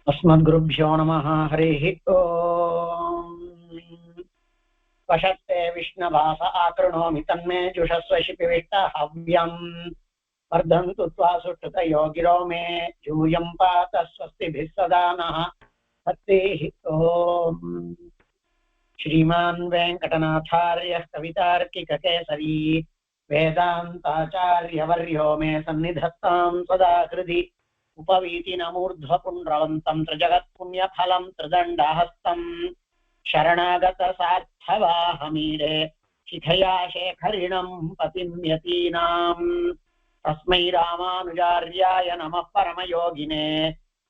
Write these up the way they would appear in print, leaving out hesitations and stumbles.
अस्मद्गुरुभ्यो नमः। हरिः ओम्। वशत्ते विष्णवास आकृणोमि तन्मे जुषस्व शिपिविष्टहव्यम्। वर्धन्तु त्वा सुष्ठुतयो गिरो मे यूयं पात स्वस्तिभिः सदा नः। हरिः ओम्। श्रीमान् वेङ्कटनाथार्यः कवितार्किककेसरी वेदान्ताचार्यवर्यो मे सन्निधत्तां सदा हृदि। उपवीतिनमूर्ध्वपुण्ड्रवन्तं त्रिजगत्पुण्यफलं त्रिदण्डहस्तं शरणागतसार्थवाहमीडे शिखया शेखरिणं पतिं यतीनां तस्मै रामानुजार्याय नमः परमयोगिने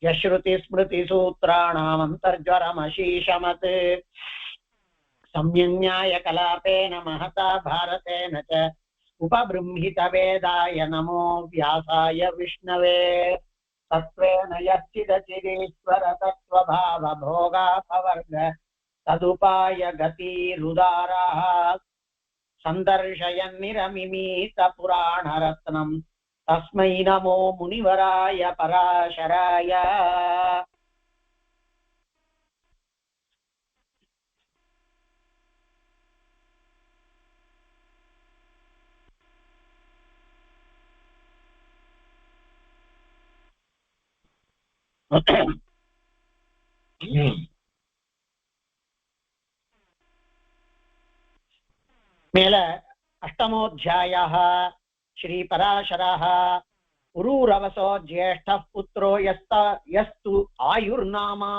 यश्रुतिस्मृतिसूत्राणामन्तर्ज्वरमशीषमत् सम्यङ्न्यायकलापेन महता भारतेन च उपबृंहितवेदाय नमो व्यासाय विष्णवे। तत्त्वेन यश्चिदचिदीश्वर तत्त्वभावभोगापवर्ग तदुपाय गतिरुदाराः सन्दर्शयन्निरमिमीतपुराणरत्नम् तस्मै नमो मुनिवराय पराशराय। மேல அஷ்டமோऽध्यायः श्रीपराशरः पुरूरवसो ज्येष्ठः पुत्रो यस्तु आयुर्नामा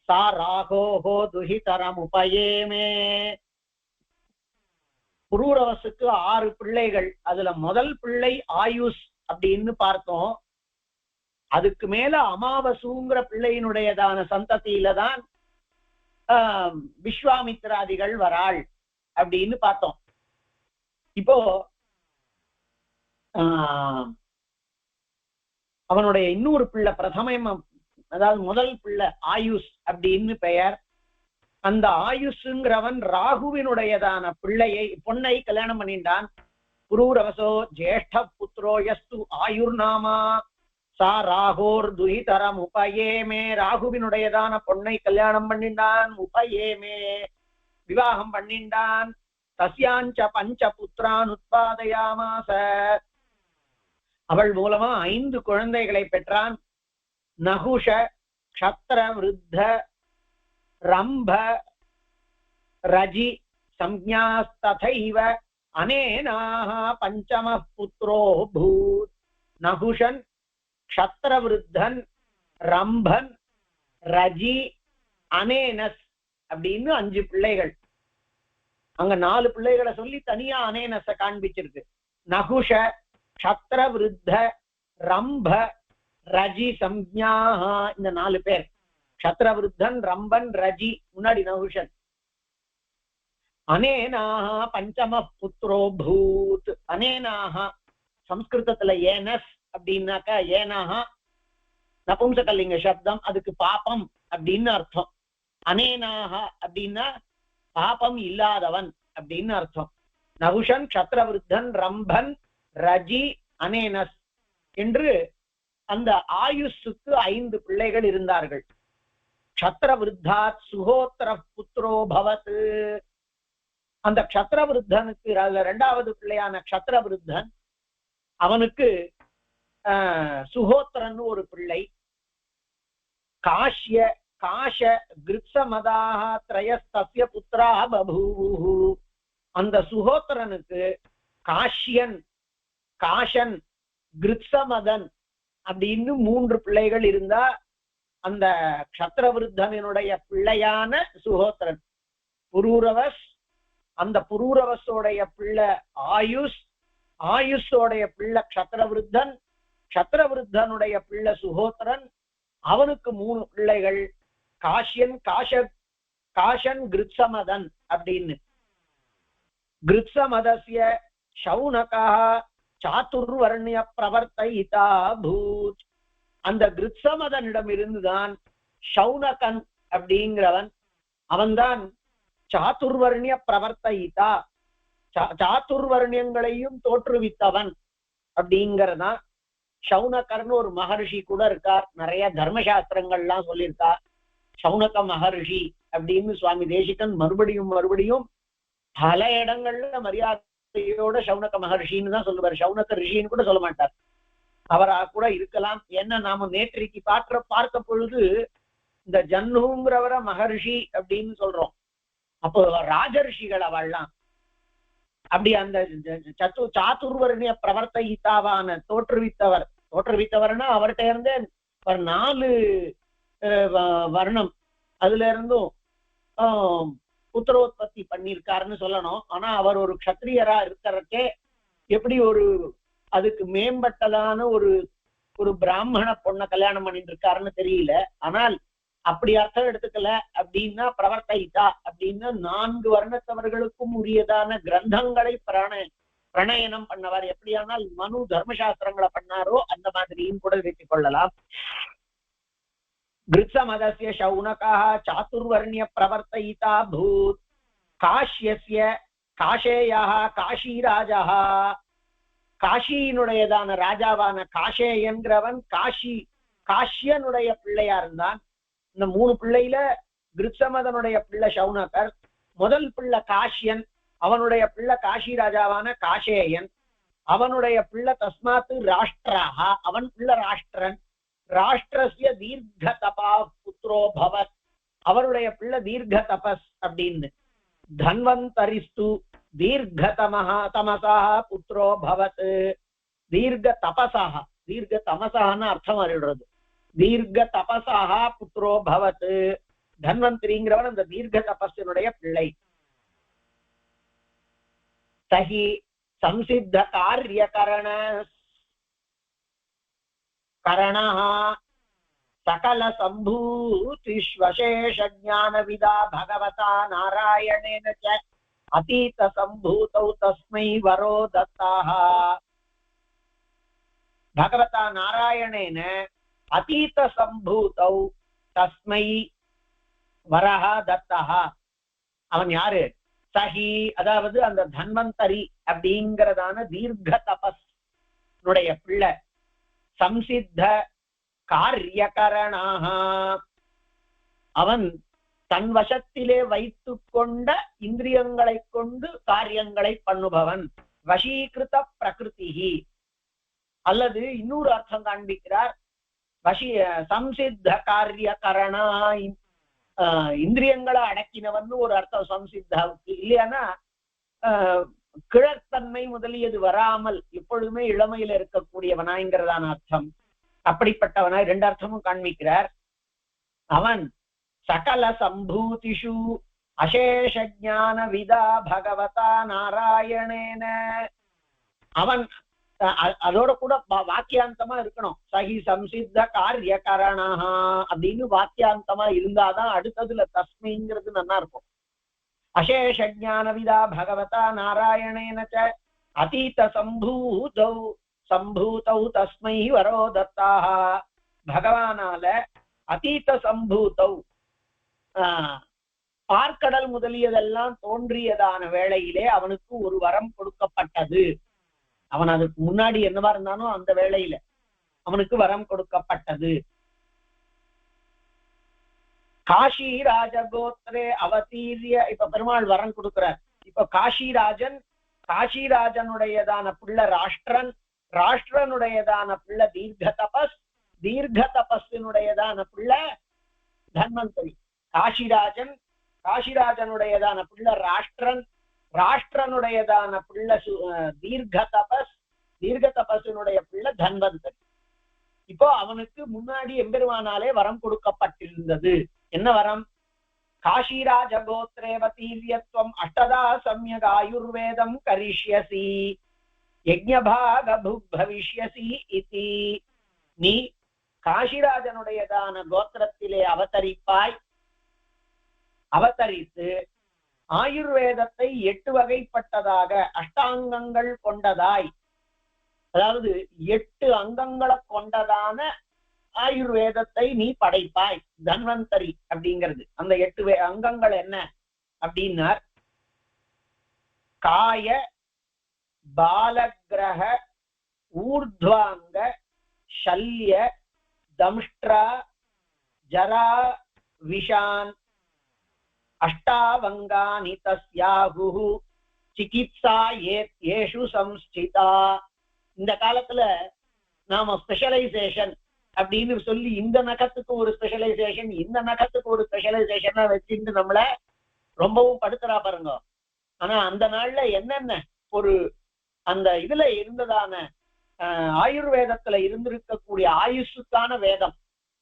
सा राघोः दुहितरमुपयेमे। புரூரவசுக்கு 6 பிள்ளைகள். அதுல முதல் பிள்ளை ஆயுஷ் அப்படின்னு பார்த்தோம். அதுக்கு மேல அமாவசுங்கிற பிள்ளையினுடையதான சந்ததியில தான் விஸ்வாமித்ராதிகள் வராள் அப்படின்னு பார்த்தோம். இப்போ அவனுடைய இன்னொரு பிள்ளை பிரதமம், அதாவது முதல் பிள்ளை ஆயுஷ் அப்படின்னு பெயர். அந்த ஆயுஷ்ங்கிறவன் ராகுவினுடையதான பொண்ணை கல்யாணம் பண்ணிட்டான். புரூரவசோ ஜேஷ்ட புத்ரோ யஸ்து ஆயுர்நாமா சா ராகோர் துஹிதரம் உபயேமே. ராகுவினுடையதான பொண்ணை கல்யாணம் பண்ணிண்டான். உபயேமே விவாகம் பண்ணிண்டான். தஸ்யாஞ்ச பஞ்ச புத்திரான் உத்பாதயாமாச. அவள் மூலமா 5 குழந்தைகளை பெற்றான். நகுஷ, க்ஷத்ர, விருத்த, ரம்ப, ரஜி சம்ஞாஸ்ததைவ அனேனாஹ பஞ்சம புத்ரோ பூத். நகுஷன், க்ஷத்ரவிருத்தன், ரம்பன், ரஜி, அனேனஸ் அப்படின்னு 5 பிள்ளைகள். அங்க 4 பிள்ளைகளை சொல்லி தனியா அனேனஸ காண்பிச்சிருக்கு. நகுஷ, க்ஷத்ரவிருத்த, ரம்ப, ரஜி சம்ஞாஹ, இந்த 4 பேர். க்ஷத்ரவிருத்தன், ரம்பன், ரஜி, முன்னாடி நகுஷன். அனேனாஹ பஞ்சம புத்ரோ பூத். அனேனாஹ சம்ஸ்கிருதத்துல ஏனஸ் அப்படின்னாக்கா ஏனாஹா நபும்சகலிங்க சப்தம். அதுக்கு பாபம் அப்படின்னு அர்த்தம். அனேனாஹ அப்படின்னா பாபம் இல்லாதவன் அப்படின்னு அர்த்தம். நகுஷன், க்ஷத்ரவிருத்தன், ரம்பன், ரஜி, அனேனஸ் என்று அந்த ஆயுஷுக்கு 5 பிள்ளைகள் இருந்தார்கள். க்ஷத்ரவிருத்தாத் சுஹோத்திர புத்ரோ பவத். அந்த க்ஷத்ரவிருத்தனுக்கு, அதுல 2வது பிள்ளையான க்ஷத்ரவிருத்தன், அவனுக்கு சுஹோத்திரன் ஒரு பிள்ளை. காஷ்ய, காஷ, கிருத்சமதாக த்ரயஸ்தஸ்ய புத்ராः பபூவुः. அந்த சுஹோத்திரனுக்கு காஷ்யன், காஷன், கிருத்சமதன் அப்படின்னு 3 பிள்ளைகள் இருந்தா அந்த க்ஷத்ரவிருத்தனுடைய பிள்ளையான சுஹோத்திரன் புரூரவஸ். அந்த புரூரவஸோடைய பிள்ளை ஆயுஷ், ஆயுஷோடைய பிள்ளை க்ஷத்ரவிருத்தன், க்ஷத்ரவிருத்தனுடைய பிள்ளை சுஹோத்திரன். அவனுக்கு 3 பிள்ளைகள், காஷ்யன், காஷன், கிருத்சமதன் அப்படின்னு. கிருத்சமதஸ்ய ஷௌனகா சாதுர்வர்ணிய பிரவர்த்தயிதா பூத். அந்த கிருத்சமதனிடம் இருந்துதான் ஷௌனகன் அப்படிங்கிறவன், அவன்தான் சாதுர்வர்ணிய பிரவர்த்தயிதா, சாதுர்வர்ணியங்களையும் தோற்றுவித்தவன் அப்படிங்கிறதான். சௌனகர்னு ஒரு மகர்ஷி கூட இருக்கார். நிறைய தர்மசாஸ்திரங்கள்லாம் சொல்லியிருக்கா. சௌனக மகர்ஷி அப்படின்னு சுவாமி தேசிகன் மறுபடியும் பல இடங்கள்ல மரியாதையோட சௌனக மகர்ஷின்னு தான் சொல்லுவார். சௌனக ரிஷின்னு கூட சொல்ல மாட்டார். அவரா கூட இருக்கலாம். ஏன்னா நாம நேற்றைக்கு பார்க்க பொழுது இந்த ஜன்னுங்கிறவரை மகர்ஷி அப்படின்னு சொல்றோம். அப்போ ராஜர்ஷிகள் அவள்லாம் அப்படி அந்த சாதுர்வர்ணிய பிரவர்த்தித்தாவான தோற்றுவித்தவர்னா அவர்கிட்ட இருந்தே 4 வர்ணம் அதுல இருந்தும் புத்திரோத்பத்தி பண்ணியிருக்காருன்னு சொல்லணும். ஆனா அவர் ஒரு க்ஷத்ரியரா இருக்கிறதுக்கே எப்படி அதுக்கு மேம்பட்டதான ஒரு பிராமண பொண்ணை கல்யாணம் பண்ணிட்டு இருக்காருன்னு தெரியல. ஆனால் அப்படி அர்த்தம் எடுத்துக்கல அப்படின்னா பிரவர்த்தித்தா அப்படின்னா 4 வர்ணத்தவர்களுக்கும் உரியதான கிரந்தங்களை பிரணயனம் பண்ணவர். எப்படியானால் மனு தர்மசாஸ்திரங்களை பண்ணாரோ அந்த மாதிரியும் கூட வைத்துக் கொள்ளலாம். கிருத்ஸமதஸ்ய சௌனகः சாதுர்வர்ணிய பிரவர்த்திதா பூத் காஷ்யஸ்ய காஷேயः காஷீராஜः. காஷியினுடையதான ராஜாவான காஷேயன்கிறவன் காஷ்யனுடைய பிள்ளையா இருந்தான். இந்த 3 பிள்ளையில கிருத்ஸமதனுடைய பிள்ளை சௌனகர், முதல் பிள்ளை காஷ்யன், அவனுடைய பிள்ளை காஷி ராஜாவான காஷேயன், அவனுடைய பிள்ளை தஸ்மாத்து ராஷ்டிராக, அவன் பிள்ளை ராஷ்டிரன். ராஷ்டிரஸ்ய தீர்க்க தபா புத்ரோ பவத், அவருடைய பிள்ளை தீர்க்க தபஸ் அப்படின்னு. தன்வந்தரிஸ்து தீர்க்க தமசா புத்ரோ பவத். தீர்க்க தபசாக, தீர்க்க தமசான்னு அர்த்தம் அறிடுறது. தீர்க்க தபசாக புத்ரோ பவத். தன்வந்திரிங்கிறவன் அந்த தீர்க்க தபஸினுடைய பிள்ளை. சஹி சம்சித்த காரியகரண சகல சம்பூதிஷ்வசேஷ ஞானவிதா பகவதா நாராயணேன ச அதீத சம்பூதௌ தஸ்மை வரோ தத்தாஹ. பகவதா நாராயணேன அதீத சம்பூதௌ தஸ்மை வரஹ தத்தஹ. அவன் யாரு? சஹி, அதாவது அந்த தன்வந்தரி அப்படிங்கிறதான தீர்க்க தபஸ் பிள்ளை. சம்சித்த காரியகரணாக, அவன் தன் வசத்திலே வைத்து கொண்ட இந்திரியங்களை கொண்டு காரியங்களை பண்ணுபவன். வசீகிருத பிரகிருதி, அல்லது இன்னொரு அர்த்தம் காண்பிக்கிறார். சம்சித்த காரியகரணா, இந்திரியங்களை அடக்கினவன் ஒரு அர்த்தம் சம்சித்தாவுக்கு. இல்லையானா கிழத்தன்மை முதலியது வராமல் எப்பொழுதுமே இளமையில இருக்கக்கூடியவனாங்கிறதான அர்த்தம். அப்படிப்பட்டவனாய் 2 அர்த்தமும் காண்பிக்கிறார். அவன் சகல சம்பூதிஷு அசேஷ ஞான விதா பகவதா நாராயணேன. அவன் அதோட கூட வாக்கியாந்தமா இருக்கணும். சஹி சம்சித்த காரியகரணா அப்படின்னு வாக்கியாந்தமா இருந்தாதான் அடுத்ததுல தஸ்மைங்கிறது நல்லா இருக்கும். அசேஷ ஞான விதா பகவதா நாராயணேன ச அதீத சம்பூதௌ தஸ்மை வரோ தத்தாஹ. பகவானால அதீத சம்பூதௌ, பார்க்கடல் முதலியதெல்லாம் தோன்றியதான வேளையிலே அவனுக்கு ஒரு வரம் கொடுக்கப்பட்டது. அவன் அதுக்கு முன்னாடி என்னவா இருந்தானோ அந்த வேளையில அவனுக்கு வரம் கொடுக்கப்பட்டது. காஷி ராஜகோத்ரே அவதீரிய, இப்ப பெருமாள் வரம் கொடுக்கிறார். இப்ப காஷிராஜனுடையதான பிள்ளை ராஷ்டிரன், ராஷ்டிரனுடையதான பிள்ளை தீர்க்க தபஸினுடையதான பிள்ளை தன்வந்தரி. காஷிராஜனுடையதான பிள்ளை ராஷ்டிரனுடையதான பிள்ளை தீர்க்க தபஸினுடைய பிள்ளை தன்வந்தரி. இப்போ அவனுக்கு முன்னாடி எம்பெருமானாலே வரம் கொடுக்கப்பட்டிருந்தது. என்ன வரம்? காஷிராஜ கோத்ரேவ தீர்யத்வம் அஷ்டதா சம்யக் ஆயுர்வேதம் கரிஷ்யசி யஜ்ஞபாக பவிஷ்யசி இதி. நீ காஷிராஜனுடையதான கோத்திரத்திலே அவதரித்து ஆயுர்வேதத்தை 8 வகைப்பட்டதாக அஷ்டாங்கங்கள் கொண்டதாய், அதாவது 8 அங்கங்களை கொண்டதான ஆயுர்வேதத்தை நீ படைப்பாய். தன்வந்தரி அப்படிங்கிறது அந்த 8 அங்கங்கள் என்ன அப்படின்னார். காய பாலகிரக ஊர்த்வாங்க शल्य दंष्ट्रा जरा विषान् अष्टावंगानि तस्याहुः चिकित्सा येषु संस्थिता. இந்த காலத்துல நாம ஸ்பெஷலைசேஷன் அப்படின்னு சொல்லி இந்த நகத்துக்கு ஒரு ஸ்பெஷலைசேஷன் இந்த நகத்துக்கு ஒரு ஸ்பெஷலைசேஷன் வச்சுட்டு நம்மள ரொம்பவும் படுத்துறா பாருங்க. ஆனா அந்த நாள்ல என்னென்ன ஒரு அந்த இதுல இருந்ததான ஆயுர்வேதத்துல இருந்திருக்கக்கூடிய ஆயுஷுக்கான வேதம்,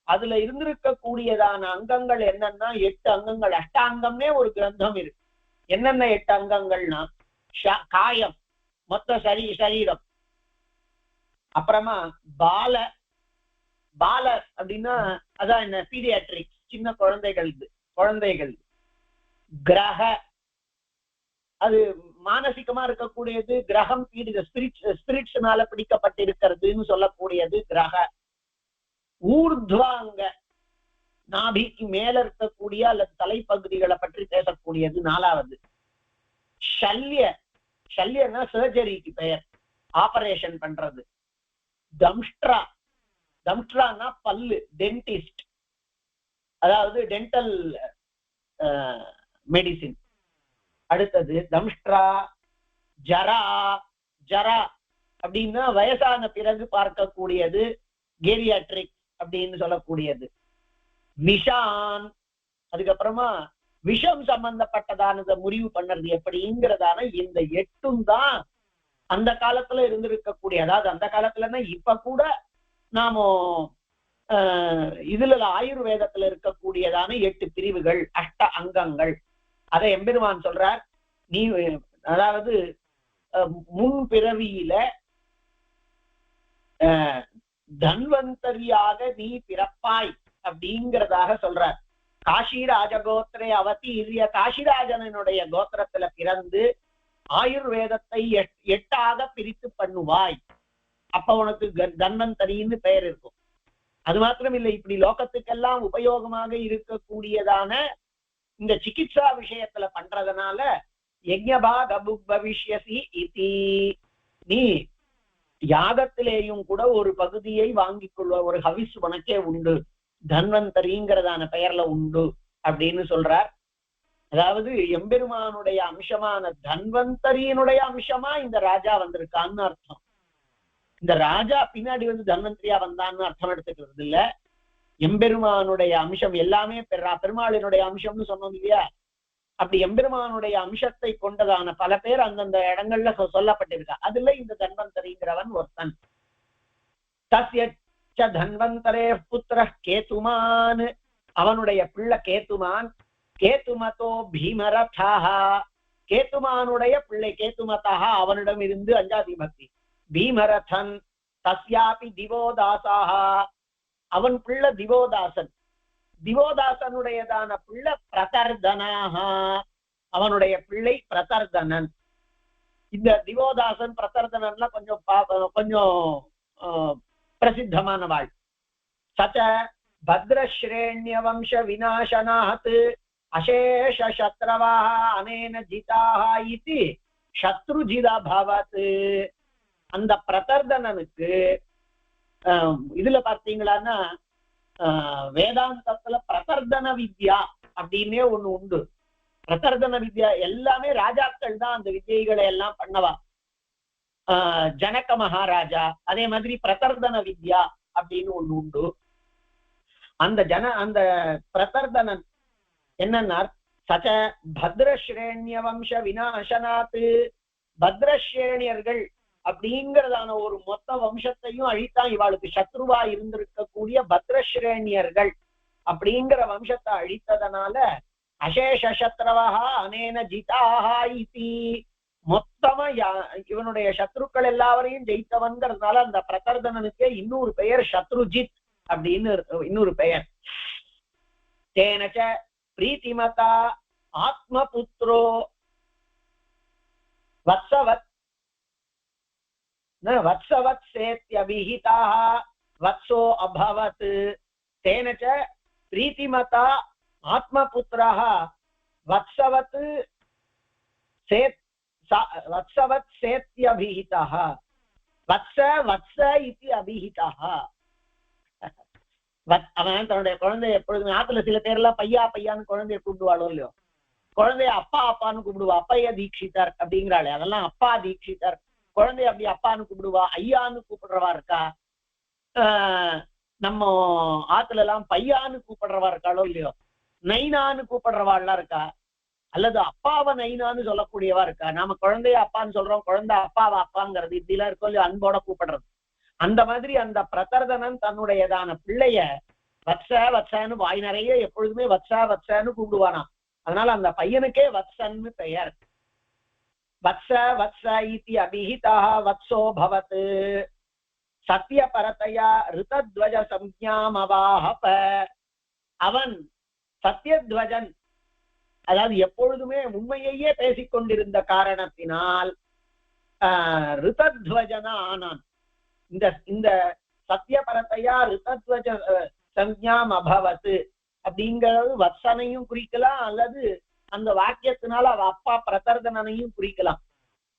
அதுல இருந்திருக்கக்கூடியதான அங்கங்கள் என்னன்னா 8 அங்கங்கள். அஷ்டாங்கம்னே ஒரு கிரந்தம் இருக்கு. என்னென்ன 8 அங்கங்கள்னா காயம், மொத்த சரீரம், அப்புறமா பால அப்படின்னா அதான் என்ன பீடியாட்ரிக்ஸ், சின்ன குழந்தைகள். கிரக அது மானசிகமா இருக்கக்கூடியது, கிரகம் ஸ்பிரிட்ஸ்னால பிடிக்கப்பட்டிருக்கிறதுன்னு சொல்லக்கூடியது கிரக. ஊர்துவாங்க நாபிக்கு மேல இருக்கக்கூடிய அல்லது தலைப்பகுதிகளை பற்றி பேசக்கூடியது 4வது. சல்யன்னா சர்ஜரிக்கு பெயர், ஆபரேஷன் பண்றது. தம்ஷ்ட்ரான்னா பல்லு, டென்டிஸ்ட், அதாவது டென்டல் மெடிசின். அடுத்தது தம்ஷ்ட்ரா. ஜரா அப்படின்னா வயசான பிறகு பார்க்கக்கூடியது, கேரியாட்ரிக் அப்படின்னு சொல்லக்கூடியது. விஷான், அதுக்கப்புறமா விஷம் சம்பந்தப்பட்டதானதை முறிவு பண்ணறது எப்படிங்கிறதான இந்த 8ம் தான் அந்த காலத்துல இருந்திருக்கக்கூடிய, அதாவது அந்த காலத்துலன்னா இப்ப கூட நாம இதுல ஆயுர்வேதத்துல இருக்கக்கூடியதான 8 பிரிவுகள், அஷ்ட அங்கங்கள். அதை எம்பெருமான் சொல்றார், நீ அதாவது முன் பிறவியில தன்வந்தரியாக நீ பிறப்பாய் அப்படிங்கிறதாக சொல்றார். காஷிராஜகோத்திரே அவதீரிய, காஷிராஜனுடைய கோத்திரத்துல பிறந்து ஆயுர்வேதத்தை 8ஆக பிரித்து பண்ணுவாய். அப்ப உனக்கு தன்வந்தரின்னு பெயர் இருக்கும். அது மாத்திரம் இல்லை, இப்படி லோகத்துக்கெல்லாம் உபயோகமாக இருக்கக்கூடியதான இந்த சிகிச்சா விஷயத்துல பண்றதுனால யஜ்ஞபாக பவிஷ்யசி இதி, நீ யாகத்திலேயும் கூட ஒரு பகுதியை வாங்கிக் கொள்வ, ஒரு ஹவிஸ் உனக்கே உண்டு, தன்வந்தரிங்கிறதான பெயர்ல உண்டு அப்படின்னு சொல்றார். அதாவது எம்பெருமானுடைய அம்சமான தன்வந்தரியினுடைய அம்சமா இந்த ராஜா வந்திருக்கான்னு அர்த்தம். இந்த ராஜா பின்னாடி தன்வந்திரியா வந்தான்னு அர்த்தம் எடுத்துக்கிறது இல்ல. எம்பெருமானுடைய அம்சம் எல்லாமே பெருமாளினுடைய அம்சம்னு சொன்னோம் இல்லையா, அப்படி எம்பெருமானுடைய அம்சத்தை கொண்டதான பல பேர் அந்தந்த இடங்கள்ல சொல்லப்பட்டிருக்கா. அதுல இந்த தன்வந்தரிங்கிறவன் ஒருத்தன். தஸ்ய தன்வந்தரே புத்திர கேதுமான், அவனுடைய பிள்ளை கேதுமான். கேதுமதோ பீமரதா, கேதுமானுடைய பிள்ளை கேதுமதா, அவனிடம் இருந்து 5வது பக்தி. பீமரதன் தஸ்யாபி திவோதாசாக, அவன் பிள்ளை திவோதாசன். திவோதாசனுடையதான பிள்ளை பிரதர்தனாக, அவனுடைய பிள்ளை பிரதர்தனன். இந்த திவோதாசன் பிரதர்தனன்லாம் கொஞ்சம் பிரசித்தமானவாள். சச்ச பத்ரஸ்ரேண்ய வம்ச விநாசனாத் அசேஷ சத்ரவாஹ அனேன ஜிதாஹ இதி சத்ருஜிதா பவத். அந்த பிரதர்தனனுக்கு இதுல பார்த்தீங்களான்னா வேதாந்தத்துல பிரதர்தன வித்யா அப்படின்னே ஒண்ணு உண்டு. பிரதர்தன வித்யா எல்லாமே ராஜாக்கள் தான் அந்த வித்யைகளை எல்லாம் பண்ணவா. ஜனக மகாராஜா அதே மாதிரி பிரதர்தன வித்யா அப்படின்னு ஒண்ணு உண்டு. அந்த பிரதர்தனன் என்னன்னா சச்ச பத்ரஸ்ரேண்ய வம்ச விநாசனாத், பத்ரஸ்ரேணியர்கள் அப்படிங்கிறதான ஒரு மொத்த வம்சத்தையும் அழித்தான். இவாளுக்கு சத்ருவா இருந்திருக்கக்கூடிய பத்ரஸ்ரேணியர்கள் அப்படிங்கிற வம்சத்தை அழித்ததனால அசேஷ சத்ரவா அனேன ஜிதாஹா இதி, மொத்தமா இவனுடைய சத்ருக்கள் எல்லாவரையும் ஜெயித்தவன்கிறதுனால அந்த பிரதர்தனனுக்கு இன்னொரு பெயர் சத்ருஜித் அப்படின்னு இன்னொரு பெயர். தேனச்ச பிரீத்திமதா ஆத்மபுத்ரோ வத்சவத் வத்சவத் சேத்யபிஹிதாஹ வத்சோ அபவத். தேன ச பிரீத்திமதா ஆத்மபுத்ரஹ வத்சவத் சேத்யபிஹிதஹ. வத்ச இதி அபிஹிதஹ. அவன் தன்னுடைய குழந்தைய எப்பொழுதுமே ஆத்துல சில பேர்லாம் பையா பையான்னு குழந்தைய கூப்பிடுவாளோ இல்லையோ, குழந்தைய அப்பா அப்பான்னு கூப்பிடுவா. அப்பைய தீட்சிதர் அப்படிங்கிறாளே, அதெல்லாம் அப்பா தீட்சிதர். குழந்தைய அப்படி அப்பான்னு கூப்பிடுவா. ஐயான்னு கூப்பிடுறவா இருக்கா. நம்ம ஆத்துல எல்லாம் பையான்னு கூப்பிடுறவா இருக்காளோ இல்லையோ, நைனான்னு கூப்பிடுறவாள்லாம் இருக்கா. அல்லது அப்பாவை நைனான்னு சொல்லக்கூடியவா இருக்கா. நாம குழந்தைய அப்பான்னு சொல்றோம், குழந்தை அப்பாவை அப்பாங்கிறது இப்படிலாம் இருக்கோ இல்லையோ, அன்போட கூப்பிடுறது. அந்த மாதிரி அந்த பிரதர்தனன் தன்னுடையதான பிள்ளைய வத்ச வத்சன்னு வாய் நிறைய எப்பொழுதுமே வத்சா வத்சன்னு கூப்பிடுவானா. அதனால அந்த பையனுக்கே வத்சன்னு பெயர். வத்ச வத்ச இதி அபிஹிதா வத்சோ பவத் சத்திய பரதையா ரிதத்வஜ சம்ஞாம் அவாஹப. அவன் சத்தியத்வஜன், அதாவது எப்பொழுதுமே உண்மையையே பேசிக்கொண்டிருந்த காரணத்தினால் ரிதத்வஜனா ஆனான். இந்த இந்த சத்தியபரத்தையா ரிதத்வஜ சம்ஞாம் அபவத் அப்படிங்கிறது வத்சனையும் குறிக்கலாம், அல்லது அந்த வாக்கியத்தினால அவ அப்பா பிரதர்தனனையும் குறிக்கலாம்.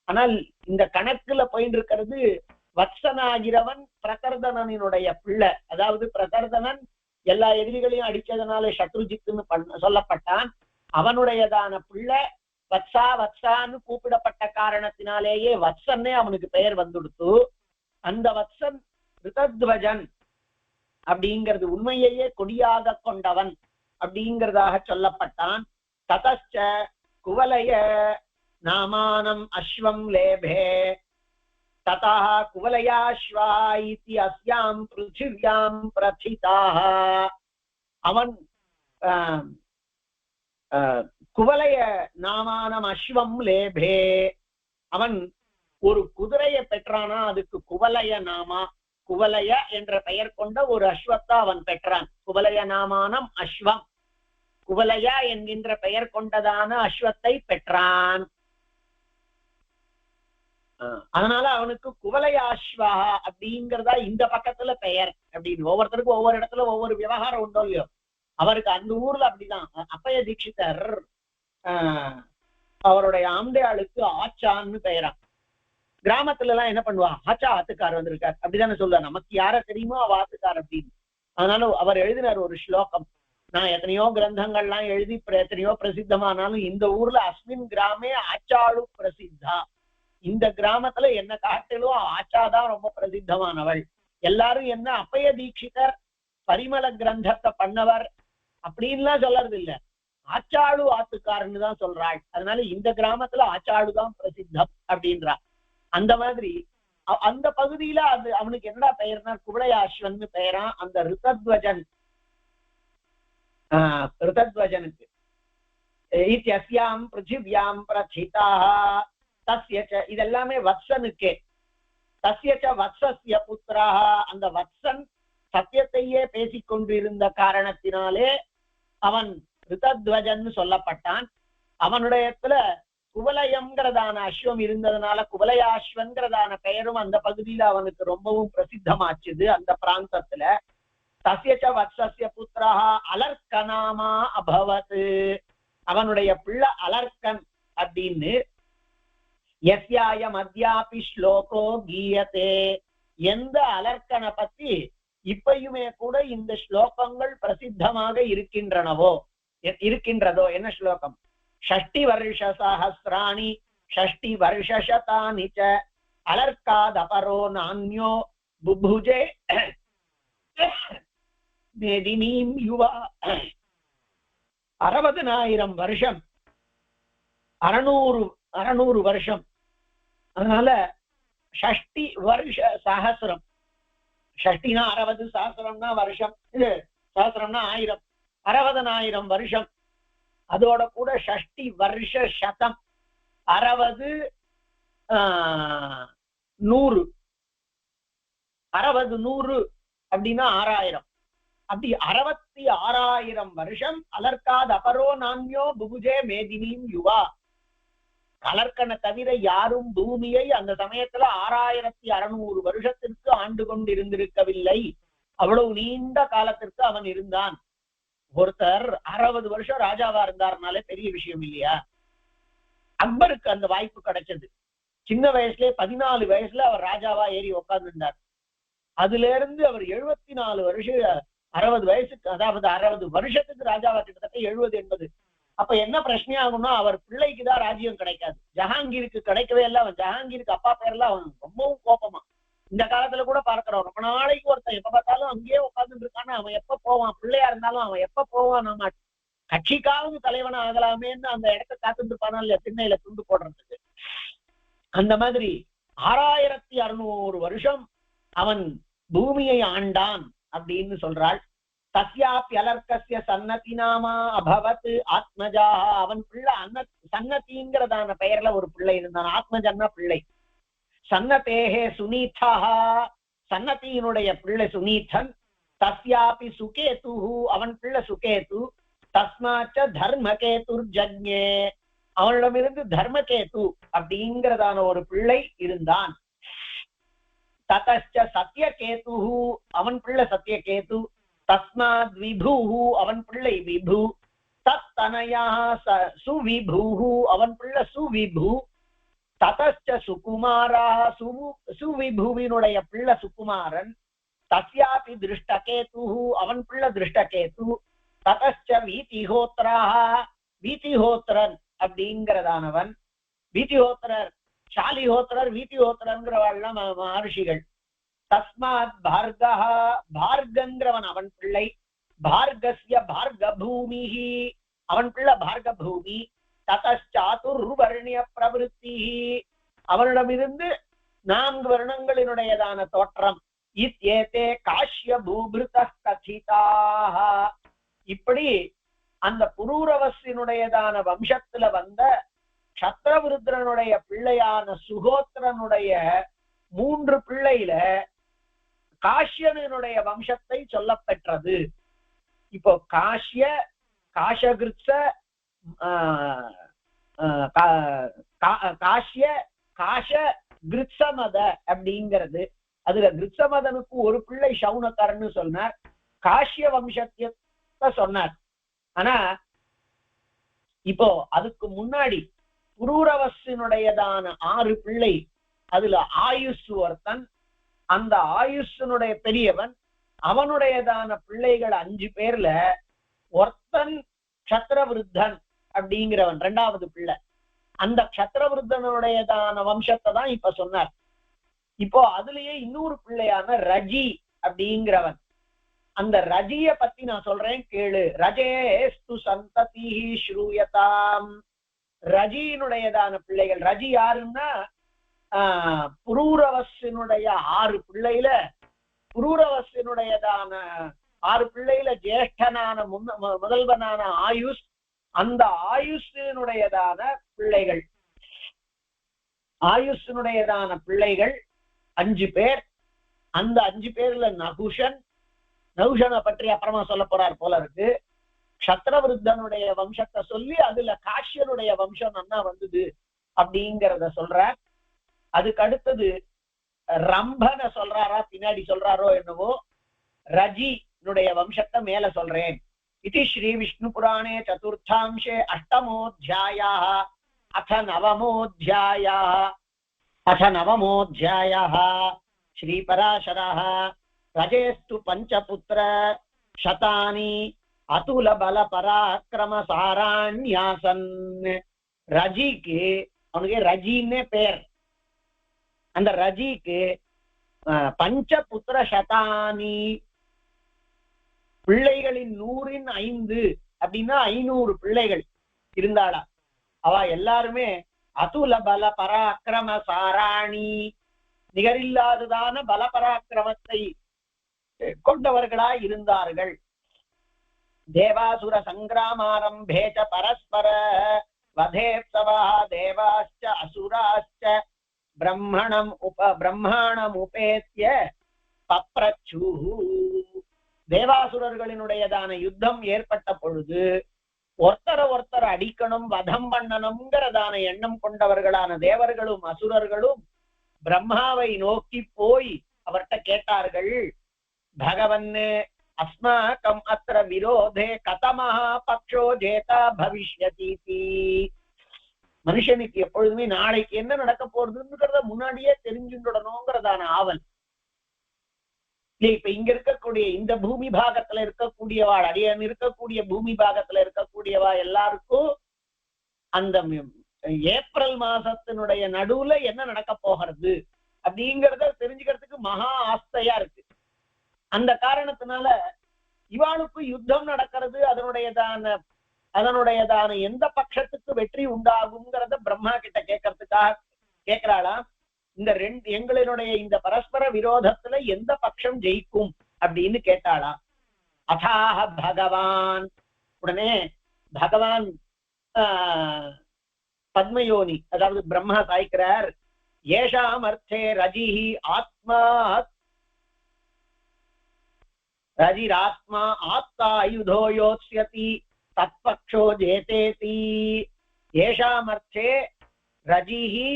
ஆனால் இந்த கணக்குல போயிட்டு இருக்கிறது வத்சனாகிறவன் பிரதர்தனனுடைய பிள்ளை. அதாவது பிரதர்தனன் எல்லா எதிரிகளையும் அடிச்சதுனால சத்ருஜித்துன்னு சொல்லப்பட்டான். அவனுடையதான பிள்ளை வத்சா வத்சான்னு கூப்பிடப்பட்ட காரணத்தினாலேயே வத்சன்னே அவனுக்கு பெயர் வந்துடுத்து. அந்த வத்சன் ரிதத்வஜன் அப்படிங்கிறது உண்மையையே கொடியாக கொண்டவன் அப்படிங்கிறதாக சொல்லப்பட்டான். ததச்ச குவலய நாமானம் அஸ்வம் லேபே ததா குவலயாஸ்வா இதி அஸ்யாம் பிருத்திவ்யாம் பிரதிதாஹ. அவன் குவலய நாமானம் அஸ்வம் லேபே, அவன் ஒரு குதிரையை பெற்றானா. அதுக்கு குவலய நாமா, குவலய என்ற பெயர் கொண்ட ஒரு அஸ்வத்தை அவன் பெற்றான். குவலய நாமானம் அஸ்வம், குவலய என்கின்ற பெயர் கொண்டதான அஸ்வத்தை பெற்றான். அதனால அவனுக்கு குவலயாஸ்வா அப்படிங்கிறதா இந்த பக்கத்துல பெயர். அப்படின்னு ஒவ்வொருத்தருக்கும் ஒவ்வொரு இடத்துல ஒவ்வொரு விவகாரம் உண்டோ இல்லையோ. அவருக்கு அந்த ஊர்ல அப்படிதான். அப்பைய தீட்சிதர் அவருடைய ஆம்படையாளுக்கு ஆச்சான்னு பெயரா. கிராமத்துல எல்லாம் என்ன பண்ணுவா, ஆச்சா ஆத்துக்கார் வந்திருக்கார் அப்படிதானே சொல்லுவா. நமக்கு யார தெரியுமோ அவ ஆத்துக்கார் அப்படின்னு. அதனால அவர் எழுதினார் ஒரு ஸ்லோகம். நான் எத்தனையோ கிரந்தங்கள்லாம் எழுதி எத்தனையோ பிரசித்தமானாலும் இந்த ஊர்ல அஸ்மின் கிராமே ஆச்சாளு பிரசித்தா. இந்த கிராமத்துல என்ன காட்டிலும் ஆச்சாதான் ரொம்ப பிரசித்தமானவள். எல்லாரும் என்ன அப்பைய தீட்சிதர் பரிமள கிரந்தத்தை பண்ணவர் அப்படின்லாம் சொல்றது இல்ல, ஆச்சாளு ஆத்துக்காரன்னு தான் சொல்றாள். அதனால இந்த கிராமத்துல ஆச்சாளுதான் பிரசித்தம் அப்படின்றா. அந்த மாதிரி அந்த பகுதியில அது அவனுக்கு என்னடா பெயர்னா குவலயாஸ்வன் பெயரா. அந்த ரிதத்வஜன் ரிதத்வஜனுக்கு இத்யஸ்யாம் பிருத்திவ்யாம் பிரதிதாஹ தஸ்ய இதெல்லாமே வத்சனுக்கே. தஸ்ய வத்சஸ்ய புத்திராஹ, அந்த வத்சன் சத்தியத்தையே பேசிக்கொண்டிருந்த காரணத்தினாலே அவன் ரிதத்வஜன் சொல்லப்பட்டான். அவனுடையத்துல குவலயம்ங்கிறதான அஸ்வம் இருந்ததுனால குவலயாஸ்வன்கிறதான பெயரும் அந்த பகுதியில அவனுக்கு ரொம்பவும் பிரசித்தமாச்சுது அந்த பிராந்தத்துல. தஸ்ய வத்சஸ்ய புத்திராஹ அலர்கநாமா அபவத், அவனுடைய பிள்ளை அலர்கன் அப்படின்னு. யஸ்யாயம் அத்யாபி ஸ்லோகோ கீயதே, எந்த அலர்கனை பத்தி இப்பயுமே கூட இந்த ஸ்லோகங்கள் பிரசித்தமாக இருக்கின்றதோ. என்ன ஸ்லோகம்? ஷஷ்டி வருஷ சஹஸ்ராணி ஷஷ்டி வருஷதானி ச அலர்காதபரோ நான்யோ புபுஜே மேதினீம் யுவா. 60,000 வருஷம், 600 வருஷம். அதனால ஷஷ்டி வருஷ சஹசிரம். ஷஷ்டினா 60, சஹசிரம்னா வருஷம், இது சஹசிரம்னா 1000. 60,000 வருஷம். அதோட கூட ஷஷ்டி வருஷ சதம் 60 100 60 100 அப்படின்னா 6000. அப்படி 66,000 வருஷம் அலர்காத அபரோ நான்யோ புபுஜே மேதினீம் யுவா. அலர்கனை தவிர யாரும் பூமியை அந்த சமயத்துல 6600 வருஷத்திற்கு ஆண்டு கொண்டிருந்திருக்கவில்லை. அவ்வளவு நீண்ட காலத்திற்கு அவன் இருந்தான். ஒருத்தர் 60 வருஷம் ராஜாவா இருந்தாருனாலே பெரிய விஷயம் இல்லையா? அக்பருக்கு அந்த வாய்ப்பு கிடைச்சது. சின்ன வயசுல 14 வயசுல அவர் ராஜாவா ஏறி உட்கார்ந்து இருந்தார். அதுல இருந்து அவர் 74 வருஷம் 60 வயசுக்கு, அதாவது 60 வருஷத்துக்கு ராஜாவா, கிட்டத்தட்ட 70-80. அப்ப என்ன பிரச்சனை ஆகும்னா, அவர் பிள்ளைக்கு தான் ராஜ்யம் கிடைக்காது. ஜஹாங்கீருக்கு கிடைக்கவே இல்லை. அவன் ஜஹாங்கீருக்கு அப்பா பேர்ல அவன் ரொம்பவும் கோபமா. இந்த காலத்துல கூட பார்க்கிறோம், ரொம்ப நாளைக்கு ஒருத்தன் எப்ப பார்த்தாலும் அங்கேயே உட்கார்ந்துட்டு இருக்கான்னு, அவன் எப்ப போவான், பிள்ளையா இருந்தாலும் அவன் எப்ப போவான், நம்ம கட்சிக்காவது தலைவனா ஆகலாமேன்னு அந்த இடத்த காத்துட்டு இருப்பானா இல்லையா, திண்ணையில துண்டு போடுறதுக்கு. அந்த மாதிரி 6600 வருஷம் அவன் பூமியை ஆண்டான் அப்படின்னு சொல்றாள். தஸ்யாப்யலர்க்கஸ்ய சன்னதி நாமா அபவத் ஆத்மஜா. அவன் பிள்ளை சன்னதிங்கிறதான பெயர்ல ஒரு பிள்ளை இருந்தான். ஆத்மஜன்னா பிள்ளை. சன்னதேஹே சுனீதா, சன்னதியினுடைய பிள்ளை சுனீதன். தஸ்யாபி சுகேது, அவன் பிள்ளை சுகேது. தஸ்மாச்ச தர்மகேதுர் ஜக்ஞே, அவனிடமிருந்து தர்மகேது அப்படிங்கிறதான ஒரு பிள்ளை இருந்தான். ததச்ச சத்யகேது, அவன் பிள்ளை சத்யகேது. தஸ்மாத் விபு, அவன் பிள்ளை விபு. தத்தனயா சுவிபு, அவன் பிள்ளை சுவிபு. ததச்ச சுகுமாரா, சுவிபுவினுடைய பிள்ளை சுகுமாரன். தஸ்யாபி திருஷ்டகேது, அவன் பிள்ளை திருஷ்டகேது. ததச்ச வீதிஹோத்ரா, வீதிஹோத்ரன் அப்படிங்கிறதானவன். வீதிஹோத்ரர், சாலிஹோத்ரர், வீதிஹோத்ரங்கிறவாள்லாம் மகர்ஷிகள். தஸ்மாத் பார்கா, பார்கங்கிறவன் அவன் பிள்ளை. பார்கஸ்ய பார்கபூமிஹி, அவன் பிள்ளை பார்கபூமி. ததச்சாதுர்வர்ணிய பிரவருத்தி, அவனிடமிருந்து 4 வருணங்களினுடையதான தோற்றம். இத்யேதே காஷ்ய பூபிருத கதிதாக, இப்படி அந்த புரூரவசினுடையதான வம்சத்துல வந்த சத்ரவிருத்ரனுடைய பிள்ளையான சுகோத்திரனுடைய 3 பிள்ளையில காஷ்யனுடைய வம்சத்தை சொல்ல பெற்றது. இப்போ காஷ்ய, காஷகிருத்ஸ, காஷ்ய, காஷ கிருத்சமத அப்படிங்கிறது. அதுல கிருத்சமதனுக்கு ஒரு பிள்ளை சௌனகர்ன்னு சொன்னார், காஷ்ய வம்சத்தை சொன்னார். ஆனா இப்போ அதுக்கு முன்னாடி புரூரவசினுடையதான 6 பிள்ளை, அதுல ஆயுஷ் ஒருத்தன். அந்த ஆயுஷனுடைய பெரியவன், அவனுடையதான பிள்ளைகள் 5 பேர்ல ஒருத்தன் சத்ரவிருத்தன் அப்படிங்கிறவன் 2வது பிள்ளை. அந்த சத்ரவிருத்தனுடையதான வம்சத்தை தான் இப்ப சொன்னார். இப்போ அதுலயே இன்னொரு பிள்ளையான ரஜி அப்படிங்கிறவன். அந்த ரஜிய பத்தி நான் சொல்றேன் கேளு. ரஜேஸ்து சந்ததி ஸ்ரூயதாம், ரஜியினுடையதான பிள்ளைகள். ரஜி யாருன்னா புரூரவசினுடைய 6 பிள்ளையில, புரூரவசினுடையதான 6 பிள்ளையில ஜேஷ்டனான முதல்வனான ஆயுஷ். அந்த ஆயுஷினுடையதான பிள்ளைகள், ஆயுஷினுடையதான பிள்ளைகள் 5 பேர். அந்த 5 பேர்ல நகுஷன், நகுஷனை பற்றி அப்புறமா சொல்ல போறார் போல இருக்கு. சத்ரவிருத்தனுடைய வம்சத்தை சொல்லி அதுல காஷ்யனுடைய வம்சம் நன்னா வந்தது அப்படிங்கிறத சொல்ற. அதுக்கு அடுத்தது ரம்பனை சொல்றாரா பின்னாடி சொல்றாரோ என்னவோ. ரஜினுடைய வம்சத்தை மேல சொல்றேன். இது ஸ்ரீ விஷ்ணு புராணே சதுர்த்தாம்சே அஷ்டமோऽध्यायः அத நவமோऽध्यायः ஸ்ரீபராசரः ரஜேஸ்து பஞ்சபுத்திர சதானி அதுல பல பராக்கிரம சாராண்யாசன். ரஜிக்கு, அவனுக்கு ரஜின்னே பேர். அந்த ரஜிக்கு பஞ்சபுத்திர சதானி, பிள்ளைகளின் 100 அப்படின்னா 500 பிள்ளைகள் இருந்தாளா. அவ எல்லாருமே அதுல பல பராக்கிரம சாராணி, நிகரில்லாததான பல பராக்கிரமத்தை கொண்டவர்களா இருந்தார்கள். தேவாசுர சங்கிராமாரம்பேச்ச பரஸ்பர வதேத்சவா தேவாஸ்ச அசுராஸ்ச பிரம்மாணமுபேத்ய பப்ரச்சு. தேவாசுரர்களினுடையதான யுத்தம் ஏற்பட்ட பொழுது ஒருத்தரை அடிக்கணும், வதம் பண்ணணும்ங்கிறதான எண்ணம் கொண்டவர்களான தேவர்களும் அசுரர்களும் பிரம்மாவை நோக்கி போய் அவர்கிட்ட கேட்டார்கள், பகவன் அஸ்மாகம் அத்திர விரோதே கதமஹா பக்ஷோ ஜேதா பவிஷ்யதி. மனுஷனுக்கு எப்பொழுதுமே நாளைக்கு என்ன நடக்க போறதுங்கிறத முன்னாடியே தெரிஞ்சுடணுங்கிறதான ஆவல். இப்ப இங்க இருக்கக்கூடிய இந்த பூமி பாகத்துல இருக்கக்கூடியவாள் அடியன் இருக்கக்கூடிய பூமி பாகத்துல இருக்கக்கூடியவா எல்லாருக்கும் அந்த ஏப்ரல் மாசத்தினுடைய நடுவுல என்ன நடக்க போகிறது அப்படிங்கறத தெரிஞ்சுக்கிறதுக்கு மகா ஆஸ்தையா இருக்கு. அந்த காரணத்தினால இவாளுக்கு யுத்தம் நடக்கிறது, அதனுடையதான எந்த பட்சத்துக்கு வெற்றி உண்டாகுங்கிறத பிரம்மா கிட்ட கேட்கறதுக்காக கேட்கிறாளா. எங்களினுடைய இந்த பரஸ்பர விரோதத்துல எந்த பட்சம் ஜெயிக்கும் அப்படின்னு கேட்டாளா. அதாக பகவான், உடனே பகவான் பத்மயோனி அதாவது பிரம்மா சாய்க்கிறார். ஏஷாம் அர்த்தே ரஜிஹி ஆத்மா ரஜிராத்மா ஆப்தாயுதோ யோத்ஸ்யதி தத்பக்ஷோ ஜேதேதி. ஏஷாம் அர்த்தே ரஜிஹி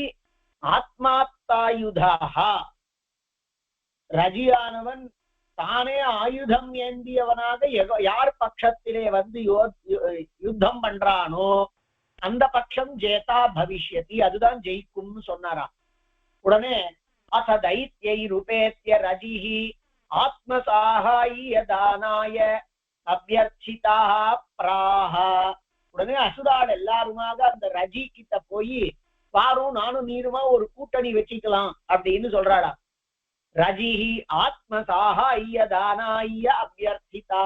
ஆத்மாப்தாயுதாக, ரஜியானவன் தானே ஆயுதம் ஏந்தியவனாக யார் பட்சத்திலே வந்து யுத்தம் பண்றானோ அந்த பட்சம் ஜேதா பவிஷ்யதி, அதுதான் ஜெயிக்கும்னு சொன்னாராம். உடனே அச தைத்யை ரூபேத்ய ரஜிஹி ஆத்மசாகாய தானாய அபியர்ச்சிதா பிராஹ. உடனே அசுரால் எல்லாருமாக அந்த ரஜி கிட்ட போய் பாரும் நானும் நீருமா ஒரு கூட்டணி வச்சுக்கலாம் அப்படின்னு சொல்றாளா. ரஜிஹி ஆத்மசாகாய தானாய அபியர்ச்சிதா,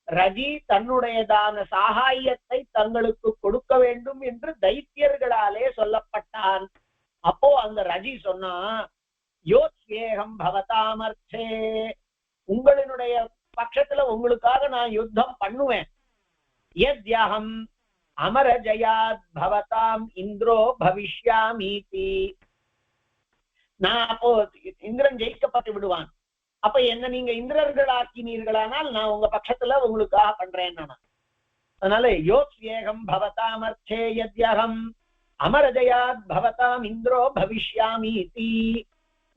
ரஜி தன்னுடையதான சாகாயத்தை தங்களுக்கு கொடுக்க வேண்டும் என்று தைத்தியர்களாலே சொல்லப்பட்டான். அப்போ அந்த ரஜி சொன்னா, யோத்யேகம் பவதாமர்த்தே, உங்களினுடைய பட்சத்துல உங்களுக்காக நான் யுத்தம் பண்ணுவேன். யத்யஹம் அமர ஜயாத் பவதாம் இந்திரோ பவிஷ்யாமீதி, நான் அப்போ இந்திரன் ஜெயிக்கப்பட்டு விடுவான். அப்ப என்ன நீங்க இந்திரர்களாக்கினீர்களானால் நான் உங்க பட்சத்துல உங்களுக்காக பண்றேன். அதனால யோத்யேகம் பவதாமர்த்தே யத்யஹம் அமரஜயாத் பவதாம் இந்திரோ பவிஷ்யாமீதி,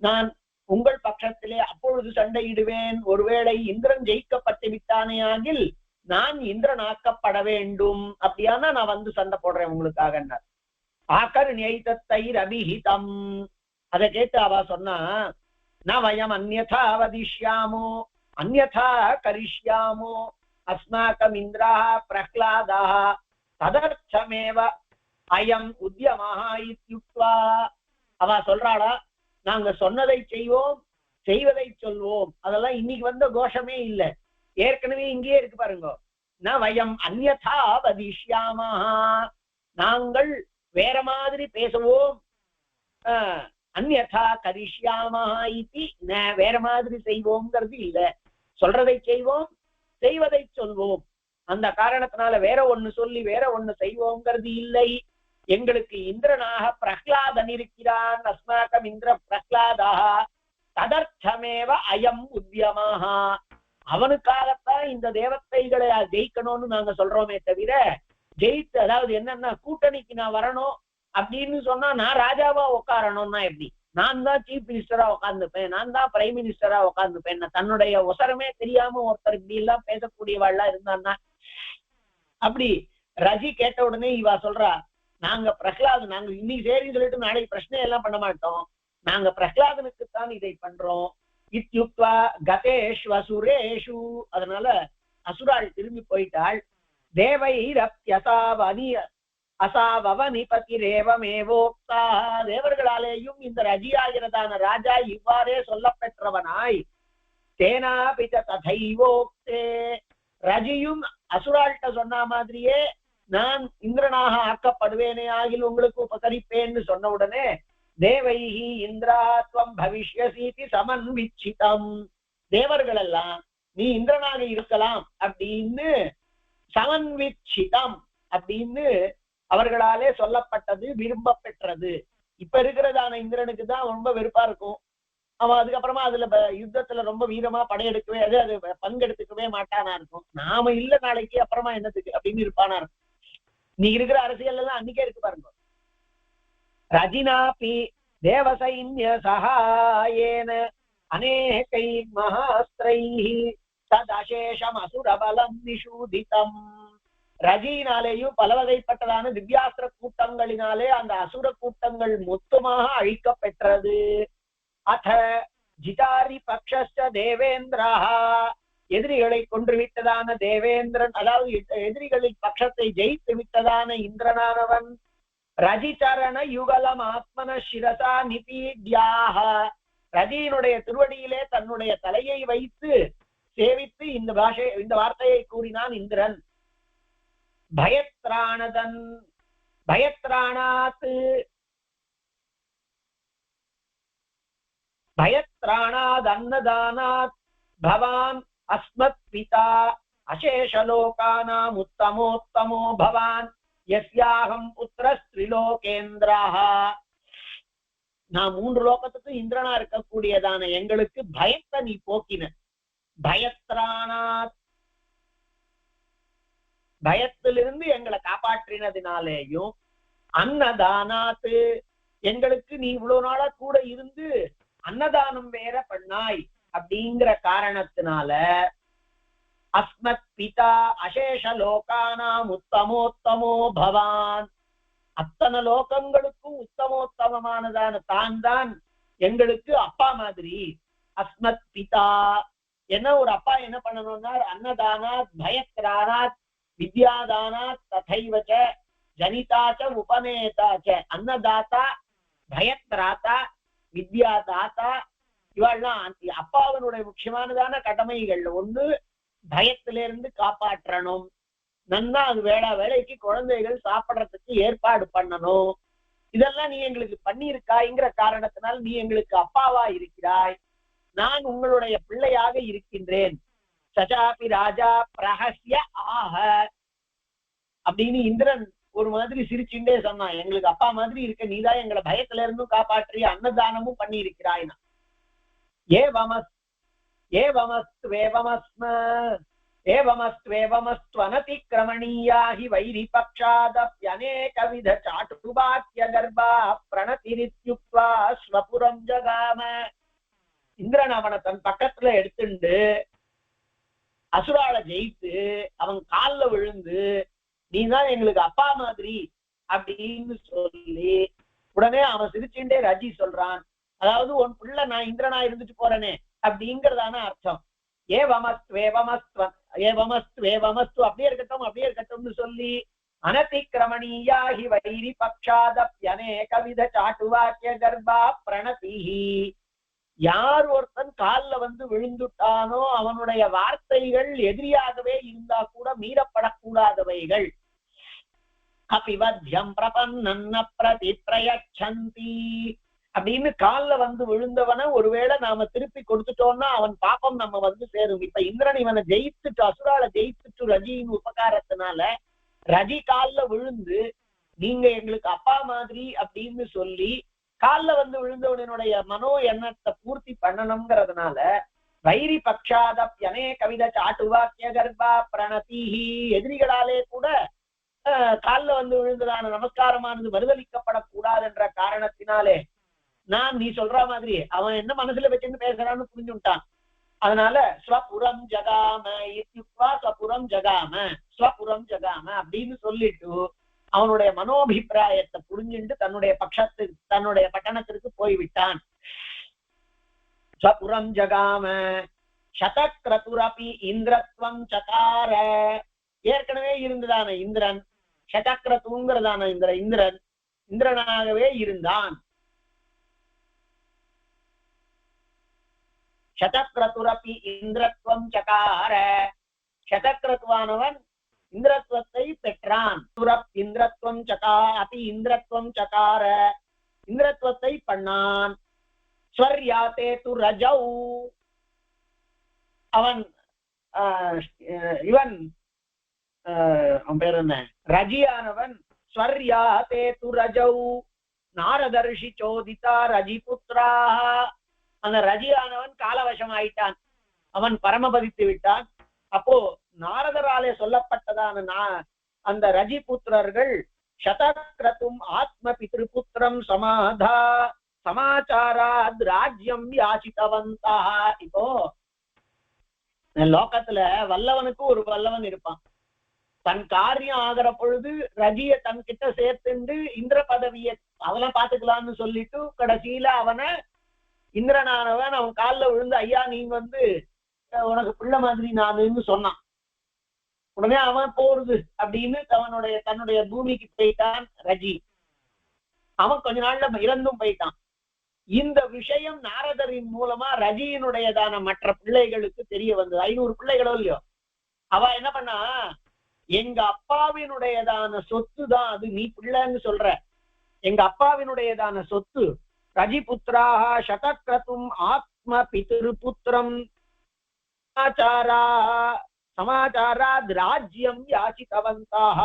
நான் உங்கள் பட்சத்திலே அப்பொழுது சண்டையிடுவேன். ஒருவேளை இந்திரன் ஜெயிக்கப்பட்டு விட்டானே ஆகில் நான் இந்திரனாக்கப்பட வேண்டும், அப்படியானா நான் வந்து சண்டை போடுறேன் உங்களுக்காக. ஆகர்ணியைதத்தைர் அபிஹிதம், அதை கேட்டு அவ சொன்னா, ந வயம் அந்யதா வதிஷ்யாமோ அந்யதா கரிஷ்யாமோ அஸ்மாகம் இந்திரா பிரஹ்லாதா ததர்த்தமேவ அயம் உத்யமஹ இத்யுக்த்வா. அவ சொல்றாளா, நாங்க சொன்னதை செய்வோம், செய்வதை சொல்வோம், அதெல்லாம் இன்னைக்கு வந்த கோஷமே இல்லை, ஏற்கனவே இங்கேயே இருக்கு பாருங்க. ந வயம் அந்யதா வதிஷ்யாமஹ, நாங்கள் வேற மாதிரி பேசுவோம், அந்யதா கரிஷ்யாமஹ இதி ந, வேற மாதிரி செய்வோம்ங்கிறது இல்ல, சொல்றதை செய்வோம், செய்வதை சொல்வோம். அந்த காரணத்தினால வேற ஒண்ணு சொல்லி வேற ஒண்ணு செய்வோங்கிறது இல்லை. எங்களுக்கு இந்திரனாக பிரஹ்லாதன் இருக்கிறான், அஸ்மாகம் இந்திர பிரஹ்லாதா ததர்த்தமேவ அயம் உத்யமஹ, அவனுக்காகத்தான் இந்த தேவதைகளை ஜெயிக்கணும்னு நாங்க சொல்றோமே தவிர ஜெயித்து, அதாவது என்னன்னா கூட்டணிக்கு நான் வரணும் அப்படின்னு சொன்னா நான் ராஜாவா உட்காரணும்னா எப்படி, நான் தான் சீஃப் மினிஸ்டரா உட்காந்துப்பேன், நான் தான் பிரைம் மினிஸ்டரா உட்காந்துப்பேன். தன்னுடைய ஒசரமே தெரியாம ஒருத்தர் இப்படி எல்லாம் பேசக்கூடியவாள்லாம் இருந்தான்னா அப்படி. ரஜி கேட்ட உடனே இவா சொல்றா, நாங்க பிரஹ்லாதன், நாங்க இன்னைக்கு சரின்னு சொல்லிட்டு நாளைக்கு பிரச்சனை எல்லாம் பண்ண மாட்டோம், நாங்க பிரஹ்லாதனுக்குத்தான் இதை பண்றோம். இத்யுக்த்வா கதேஷ்வசுரேஷு, அதனால அசுராள் திரும்பி போயிட்டாள். தேவைரப்யசாவனி அசாவனிபதிரேவமேவோக்தா, தேவர்களாலேயும் இந்த ரஜியாகிறதான ராஜா இவ்வாறே சொல்ல பெற்றவனாய், தேனாபிச்ச ததைவோக்தே, ரஜியும் அசுராள்கிட்ட சொன்ன மாதிரியே நான் இந்திரனாக ஆக்கப்படுவேனே ஆகில் உங்களுக்கு உபகரிப்பேன்னு சொன்ன உடனே தேவைஹி இந்திராத்வம் பவிஷ்யசீதி சமன்விச்சிதம், தேவர்கள் எல்லாம் நீ இந்திரனாக இருக்கலாம் அப்படின்னு சமன்விச்சிதம் அப்படின்னு அவர்களாலே சொல்லப்பட்டது, விரும்ப பெற்றது. இப்ப இருக்கிறதான இந்திரனுக்கு தான் ரொம்ப வெறுப்பா இருக்கும். அவன் அதுக்கப்புறமா அதுல யுத்தத்துல ரொம்ப வீரமா படையெடுக்கவே அது பங்கெடுத்துக்கவே மாட்டானா இருக்கும். நாம இல்ல நாளைக்கு அப்புறமா என்னத்துக்கு அப்படின்னு இருப்பானா இருக்கும். நீ இருக்கிற அரசியல் எல்லாம் அன்னைக்கே இருக்கு பாருங்க. ரஜினாபி தேவசைன்ய சகாயேன அநேகை மகாஸ்திரைஹி ததசேஷம் அசுரபலம் நிஷூதிதம், ரஜினாலேயும் பல வகைப்பட்டதான திவ்யாஸ்திர கூட்டங்களினாலே அந்த அசுர கூட்டங்கள் மொத்தமாக அழிக்க பெற்றது. அத ஜிதாரி பக்ஷஸ்ட தேவேந்திரஹா, எதிரிகளை கொன்றுவிட்டதான தேவேந்திரன், அதாவது எதிரிகளின் பட்சத்தை ஜெயித்து விட்டதான இந்திரனானவன், ரஜிச்சரண யுகலம் ஆத்மன சிரசா நிபீட்யாக, ரஜியினுடைய திருவடியிலே தன்னுடைய தலையை வைத்து சேவித்து இந்த வார்த்தையை கூறினான் இந்திரன். பயத்ராணதன் பயத்ராணாத் பயத்ராணாத் அன்னதானாத் பவான் அஸ்மத் பிதா அசேஷலோகானாம் உத்தமோத்தமோ பவான் யஸ்யாஹம் புத்திரஸ்திரிலோகேந்திரஹ. நான் 3 லோகத்துக்கு இந்திரனா இருக்கக்கூடியதான எங்களுக்கு பயத்தை நீ போக்கின. பயத்ராணாத், பயத்திலிருந்து எங்களை காப்பாற்றினதினாலேயும், அன்னதானாத்து, எங்களுக்கு நீ இவ்வளவு நாளா கூட இருந்து அன்னதானம் வேற பண்ணாய் அப்படிங்கிற காரணத்தினால, அஸ்மத் பிதா அசேஷ லோகானாம் உத்தமோத்தமோ பவான், அத்தனை லோகங்களுக்கும் உத்தமோத்தமமானதான தான் தான் எங்களுக்கு அப்பா மாதிரி. அஸ்மத் பிதா என்ன, ஒரு அப்பா என்ன பண்ணணும்னா அன்னதானாத் பயத்ரானாத் வித்யாதானாத் ததைவச்ச ஜனிதாச்ச உபநேதாச்ச. அன்னதாத்தா, பயத்ராத்தா, வித்யாதாத்தா, இவெல்லாம் அப்பாவனுடைய முக்கியமானதான கடமைகள். ஒண்ணு பயத்திலிருந்து காப்பாற்றணும், நன்னா அது வேலைக்கு குழந்தைகள் சாப்பிடறதுக்கு ஏற்பாடு பண்ணணும். இதெல்லாம் நீ எங்களுக்கு பண்ணியிருக்காய்ங்கிற காரணத்தினால் நீ எங்களுக்கு அப்பாவா இருக்கிறாய், நான் உங்களுடைய பிள்ளையாக இருக்கின்றேன். சஜாபி ராஜா பிரஹஸ்ய ஆஹ அப்படின்னு இந்திரன் ஒரு மாதிரி சிரிச்சுட்டே சொன்னான். எங்களுக்கு அப்பா மாதிரி இருக்க நீதான் எங்களை பயத்துல இருந்தும் காப்பாற்றி அன்னதானமும் பண்ணி இருக்கிறாய்னா. ஏவமஸ்த்வேவமஸ்த்வனதிக்ரமணீயாஹி வைரிபக்ஷாதப்யநேகவித சாட்டுபாக்கிய கர்ப்பா பிரணதிரித்யுக்த்வா ஸ்வபுரம் ஜகாம. இந்திரன் அவனை தன் பக்கத்துல எடுத்துண்டு அசுரால ஜெயித்து அவன் கால்ல விழுந்து நீதான் எங்களுக்கு அப்பா மாதிரி அப்படின்னு சொல்லி உடனே அவன் சிரிச்சுட்டே ரஜி சொல்றான், அதாவது உன் பிள்ளை நான் இந்திரனா இருந்துட்டு போறேனே அப்படிங்கறதான அர்த்தம். ஏவமஸ்து அப்படியே இருக்கட்டும்னு சொல்லி அனதிக்ரமணீயாஹி வைரி பக்ஷாதப்யநேகவித சாட்டுவாக்கிய கர்ப்பா பிரணதிஹி. யார் ஒருத்தன் கால்ல வந்து விழுந்துட்டானோ அவனுடைய வார்த்தைகள் எதிரியாகவே இருந்தா கூட மீறப்படக்கூடாதவைகள். கபிவத்யம் பிரபன்னன்ன பிரதி பிரயச்சந்தி அப்படின்னு கால்ல வந்து விழுந்தவன ஒருவேளை நாம திருப்பி கொடுத்துட்டோம்னா அவன் பாப்பம் நம்ம வந்து சேரும். இப்ப இந்திரன் இவனை ஜெயித்துட்டு அசுரால ஜெயித்துட்டு ரஜியின் உபகாரத்தினால ரஜி கால்ல விழுந்து நீங்க எங்களுக்கு அப்பா மாதிரி அப்படின்னு சொல்லி கால்ல வந்து விழுந்தவனுடைய மனோ எண்ணத்தை பூர்த்தி பண்ணணுங்கிறதுனால வைரி பக்ஷாதப்யனே கவித சாட்டுவாக்கிய கர்ப்பா பிரணதிஹி, எதிரிகளாலே கூட கால்ல வந்து விழுந்ததான நமஸ்காரமானது மறுதளிக்கப்படக்கூடாது என்ற காரணத்தினாலே நான் நீ சொல்ற மாதிரி அவன் என்ன மனசுல வச்சுன்னு பேசுறான்னு புரிஞ்சுட்டான். அதனால ஸ்வபுரம் ஜகாம இத்யுக்த்வா ஸ்வபுரம் ஜகாம ஸ்வபுரம் ஜகாம அப்படின்னு சொல்லிட்டு அவனுடைய மனோபிப்பிராயத்தை புரிஞ்சுட்டு தன்னுடைய பட்டணத்திற்கு போய்விட்டான். ஸ்வபுரம் ஜகாம சதக்ரதுரபி இந்திரத்வம் சகார. ஏற்கனவே இருந்ததான இந்திரன் சதக்ரதுங்கிறதான இந்திரனாகவே இருந்தான். சதக்ரதுரபி இந்திரத்வம் சகார, சதக்ரதுவானவன் இந்திரத்வத்தை பெற்றான். இந்திரத்வம் அபி இந்திரத்வம் சகார, இந்திரத்வத்தை பண்ணான். ஸ்வர்யாதே து ரஜௌ, அவன் இவன் அவன் பேர் என்ன, ரஜியானவன். ஸ்வர்யாதே து ரஜௌ நாரதர்ஷி சோதிதா ரஜிபுத்ரா, அந்த ரஜியானவன் காலவசம் ஆயிட்டான், அவன் பரமபதித்து விட்டான். அப்போ நாரதராலே சொல்லப்பட்டதான அந்த ரஜிபுத்திரர்கள் சதக்ரதும் ஆத்ம பித்ருபுத்திரம் சமாச்சாராத் ராஜ்யம் யாசித்தவந்தா. இப்போ லோகத்துல வல்லவனுக்கு ஒரு வல்லவன் இருப்பான். தன் காரியம் ஆகிற பொழுது ரஜிய தன் கிட்ட சேர்த்துண்டு இந்திர பதவியை அதெல்லாம் பாத்துக்கலாம்னு சொல்லிட்டு கடைசியில அவனை இந்திரனானவன் அவன் காலில் விழுந்து, ஐயா நீங்க உனக்கு பிள்ளை மாதிரி நானுன்னு சொன்னான். உடனே அவன் போறது அப்படின்னு தன்னுடைய பூமிக்கு போயிட்டான் ரஜி. அவன் கொஞ்ச நாள்ல இறந்தும் போயிட்டான். இந்த விஷயம் நாரதரின் மூலமா ரஜியினுடையதான மற்ற பிள்ளைகளுக்கு தெரிய வந்தது. 500 பிள்ளைகளோ இல்லையோ, அவ என்ன பண்ணா, எங்க அப்பாவினுடையதான சொத்து தான் அது, நீ பிள்ளைன்னு சொல்ற, எங்க அப்பாவினுடையதான சொத்து. ரஜிபுத்திராக சதக்ரதும் ஆத்ம பிதிருபுத்திரம் சமாச்சாராத் ராஜ்யம் யாசித்தவந்தாக.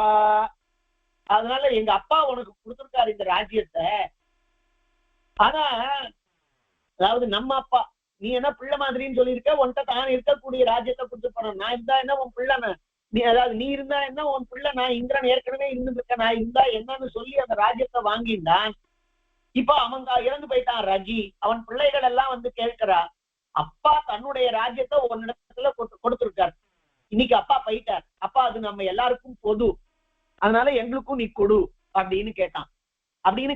அதனால எங்க அப்பா உனக்கு கொடுத்திருக்காரு இந்த ராஜ்யத்தை. ஆனா அதாவது நம்ம அப்பா, நீ என்ன பிள்ளை மாதிரின்னு சொல்லியிருக்க, உன்கிட்ட தான் இருக்கக்கூடிய ராஜ்யத்தை கொடுத்துருப்பான. நான் இருந்தா என்ன உன் பிள்ளை, நீ இருந்தா என்ன உன் பிள்ளை, நான் இந்திரன் ஏற்கனவே இருந்துருக்கேன், நான் இருந்தா என்னன்னு சொல்லி அந்த ராஜ்யத்தை வாங்கிட்டான். இப்ப அவன் இறந்து போயிட்டான் ரஜி. அவன் பிள்ளைகள் எல்லாம் கேட்கிறா, அப்பா தன்னுடைய ராஜ்யத்தை ஒன்னிடத்துல கொடுத்திருக்காரு, இன்னைக்கு அப்பா போயிட்டார், அப்பா அது நம்ம எல்லாருக்கும் பொது, அதனால எங்களுக்கும் நீ கொடு அப்படின்னு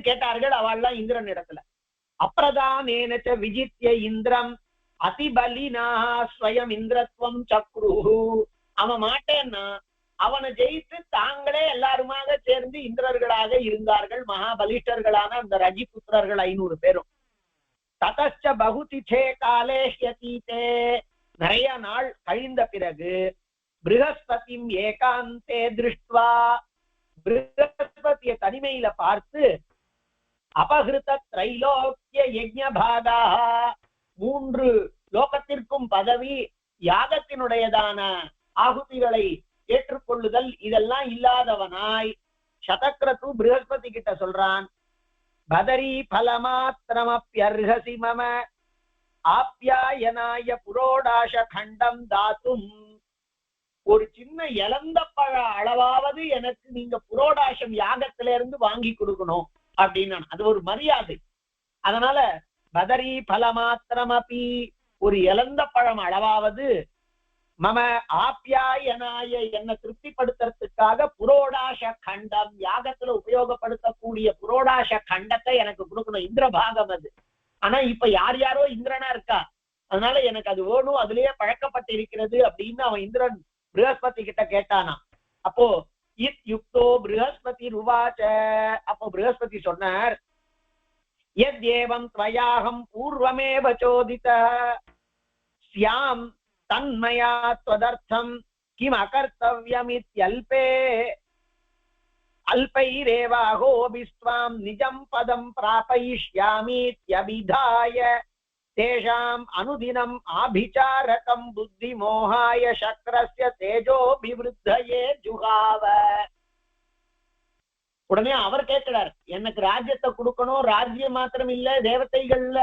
கேட்டார்கள் அவள்லாம் இந்திரன் இடத்துல. அப்ரதானேன விஜித்ய இந்திரம் அதிபலினா ஸ்வயம் இந்திரத்வம் சக்ரு. அவன் மாட்டேன்னா அவனை ஜெயித்து தாங்களே எல்லாருமாக சேர்ந்து இந்திரர்களாக இருந்தார்கள், மகாபலிஷ்டர்களான அந்த ரஜிபுத்திரர்கள் 500 பேரும். ததச்ச பகுதிச்சே காலே ஹ்யதீதே. நிறைய நாள் கழிந்த பிறகு ப்ருஹஸ்பதிம் ஏகாந்தே திருஷ்ட்வா, ப்ருஹஸ்பதிய தனிமையில பார்த்து, அபகிருத திரைலோக்கிய யஜ்ஞபாகா, 3 லோகத்திற்கும் பதவி, யாகத்தினுடையதான ஆகுதிகளை ஏற்றுக்கொள்ளுதல், இதெல்லாம் இல்லாதவனாய் சதக்ரது ப்ருஹஸ்பதி கிட்ட சொல்றான், பதரி பலமாத்திரமப்யர்ஹசி மம ஆப்யாயனாய புரோடாஷ கண்டம் தாத்தும். ஒரு சின்ன இழந்த பழ அளவாவது எனக்கு நீங்க புரோடாசம் யாகத்தில இருந்து வாங்கி கொடுக்கணும் அப்படின்னு. அது ஒரு மரியாதை. அதனால பதரி பலமாத்திரமபி, ஒரு இழந்த பழம் அளவாவது, மம ஆப்யாயனாய, என்னை திருப்திப்படுத்துறதுக்காக புரோடாச கண்டம், யாகத்துல உபயோகப்படுத்தக்கூடிய புரோடாச கண்டத்தை எனக்கு கொடுக்கணும், இந்திரபாகம் அது. ஆனா இப்ப யார் யாரோ இந்திரனா இருக்கா, அதனால எனக்கு அது வேணும், அதுலயே பழக்கப்பட்டு இருக்கிறது அப்படின்னு அவன் இந்திரன் ப்ருஹஸ்பதி கிட்ட கேட்டானா. அப்போ இத் யுக்தோ ப்ருஹஸ்பதி ருவாச்ச, அப்போ ப்ருஹஸ்பதி சொன்னார், யத்யேவம் த்வயாஹம் பூர்வமேவ சோதித ஸ்யாம் தன்மயா த்வதர்த்தம் கிம் அகர்த்தவ்யமித்யல்பே அல்பைரேவாஹோபிஸ்வாம் நிஜம் பதம் பிராபயிஷ்யாமீத்யபிதாய தேஷாம் அனுதினம் ஆபிசாரகம் புத்தி மோகாய சக்ரஸ்ய தேஜோபிவிருத்தயே ஜுகாவ. உடனே அவர் கேட்கிறார், எனக்கு ராஜ்யத்தை கொடுக்கணும், ராஜ்யம் மாத்திரம் இல்ல, தேவதைகள்ல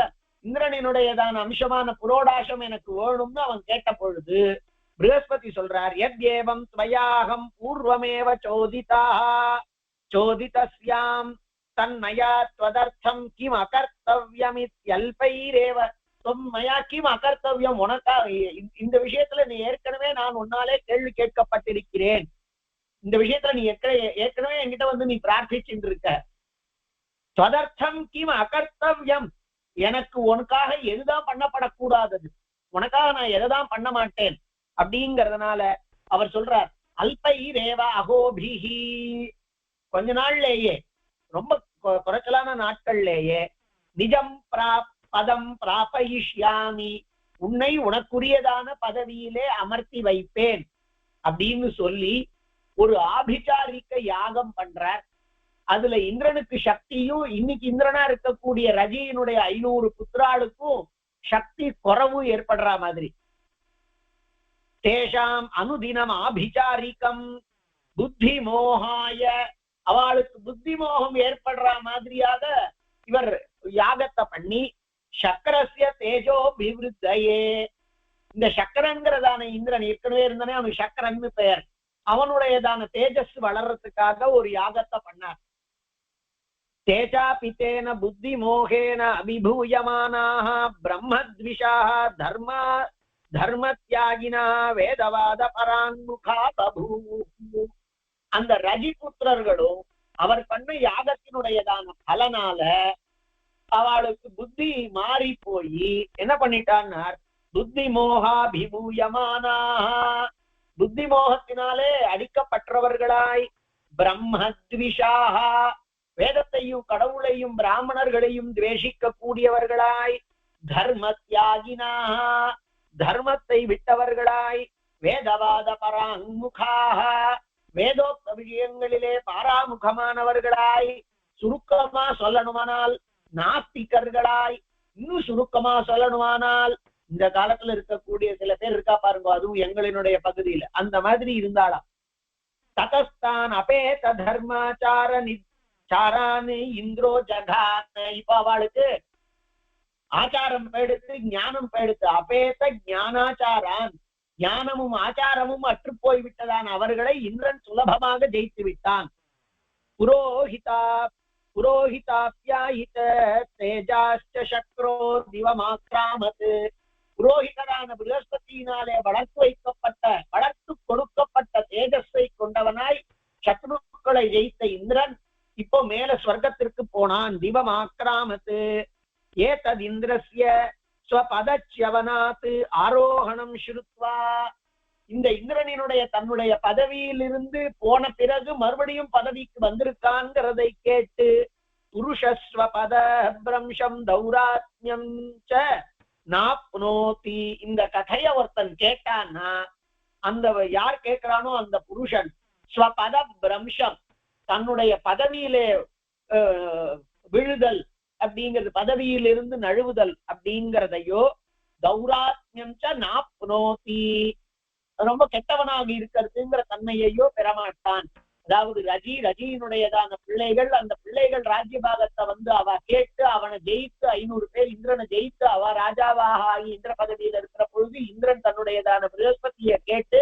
இந்திரனினுடையதான அம்சமான புரோடாசம் எனக்கு வேணும்னு அவன் கேட்ட பொழுது ப்ருஹஸ்பதி சொல்றார், யத்யேவம் த்வயாஹம் பூர்வமேவ சோதிதஸ்யாம் தன்மயா த்வதர்த்தம் கிம் அகர்த்தவ்யமித்யல்பைரேவ மயா கிம் அகர்த்தவ்யம். உனக்கா இந்த விஷயத்துல நீ ஏற்கனவே நான் உன்னாலே கேள்வி கேட்கப்பட்டிருக்கிறேன், இந்த விஷயத்துல நீ ஏற்கனவே என்கிட்ட நீ பிரார்த்திச்சுட்டு இருக்க. ஸ்வதர்த்தம் கிம் அகர்த்தவ்யம், எனக்கு உனக்காக எதுதான் பண்ணப்படக்கூடாதது, உனக்காக நான் எதைதான் பண்ண மாட்டேன் அப்படிங்கறதுனால அவர் சொல்றார், அல்பைரேவ அகோபிஹி, கொஞ்ச நாள்லேயே, ரொம்ப குறைச்சலான நாட்கள்லேயே, நிஜம் பதம் பிராபயிஷ்யாமி, உன்னை உனக்குரியதான பதவியிலே அமர்த்தி வைப்பேன் அப்படின்னு சொல்லி ஒரு ஆபிசாரிக்க யாகம் பண்றார். அதுல இந்திரனுக்கு சக்தியும், இன்னைக்கு இந்திரனா இருக்கக்கூடிய ரஜியினுடைய 500 புத்திராளுக்கும் சக்தி குறைவு ஏற்படுற மாதிரி. தேஷாம் அனுதினம் ஆபிசாரிக்கம் புத்தி மோகாய, அவளுக்கு புத்தி மோகம் ஏற்படுற மாதிரியாக இவர் யாகத்தை பண்ணி, சக்கரஸ்ய தேஜோ பிவிருத்தயே, இந்த சக்கரங்கிறதான இந்திரன் ஏற்கனவே இருந்தானே அவனுக்கு சக்கரன்னு பெயர், அவனுடையதான தேஜஸ் வளர்றதுக்காக ஒரு யாகத்தை பண்ணார். தேஜா பித்தேன புத்தி மோகேன அபிபூயமானாக பிரம்மத்விஷாக தர்மத்யாகினா வேதவாத பரான்முகா பபூ. அந்த ரஜிபுத்திரர்களும் அவர் பண்ண யாகத்தினுடையதான பலனால அவளுக்கு புத்தி மாறி போய் என்ன பண்ணிட்டான்னா புத்தி மோகாபிபூயமானா புத்தி மோகத்தினாலே அடிக்கப்பட்டவர்களாய் பிரம்மத்விஷாக வேதத்தையும் கடவுளையும் பிராமணர்களையும் துவேஷிக்க கூடியவர்களாய் தர்ம தியாகினாக தர்மத்தை விட்டவர்களாய் வேதவாத பராங்முகாக வேதோக்த விஷயங்களிலே பாராமுகமானவர்களாய் சுருக்கமா சொல்லணுமானால் நாஸ்திகர்களாய் இன்னும் சுருக்கமா சொல்லணுமானால் இந்த காலத்துல இருக்கக்கூடிய சில பேர் இருக்கா பாருங்க, அதுவும் எங்களினுடைய பகுதியில அந்த மாதிரி இருந்தாளாம். ததஸ்தான் அபேத தர்மாச்சார சாரானு இந்திரோ ஜகான். இப்ப அவளுக்கு ஆச்சாரம் எடுத்து ஞானம் எடுத்து அபேத ஞானாச்சாரான் ஞானமும் ஆச்சாரமும் அற்று போய்விட்டதான் அவர்களை இந்திரன் சுலபமாக ஜெயித்து விட்டான். புரோஹிதாப்யாயித தேஜாஷ்ட சக்ரோ திவமாக்ராமத். புரோஹிதரான பிரகஸ்பதியினாலே வளர்த்து கொடுக்கப்பட்ட தேஜஸை கொண்டவனாய் சத்ருக்களை ஜெயித்த இந்திரன் இப்போ மேல ஸ்வர்க்கத்திற்கு போனான். திவமாக்ராமத். ஏதத் இந்திரஸ்ய ஸ்வபதச்யவனாத் ஆரோகணம் ஸ்ருத்வா. இந்த இந்திரனினுடைய தன்னுடைய பதவியிலிருந்து போன பிறகு மறுபடியும் பதவிக்கு வந்திருக்கான்ங்கிறதை கேட்டு புருஷஸ்வபத பிரம்சம் தௌராத்யம் ச நாப்னோதி. இந்த கதைய ஒருத்தன் கேட்டான்னா அந்த யார் கேட்கிறானோ அந்த புருஷன் ஸ்வபத பிரம்சம் தன்னுடைய பதவியிலே விழுதல் அப்படிங்கிறது பதவியிலிருந்து நழுவுதல் அப்படிங்கிறதையோ தௌராத்யம் ச நாப்னோதி ரொம்ப கெட்டவனாக இருக்கிறதுங்கிற தன்மையையோ பெறமாட்டான். அதாவது ரஜியினுடையதான பிள்ளைகள் அந்த பிள்ளைகள் ராஜ்யபாகத்தை அவ கேட்டு அவனை ஜெயித்து 500 பேர் இந்திரனை ஜெயித்து அவ ராஜாவாக ஆகி இந்திர பதவியில இருக்கிற பொழுது இந்திரன் தன்னுடையதான பிரகஸ்பதியை கேட்டு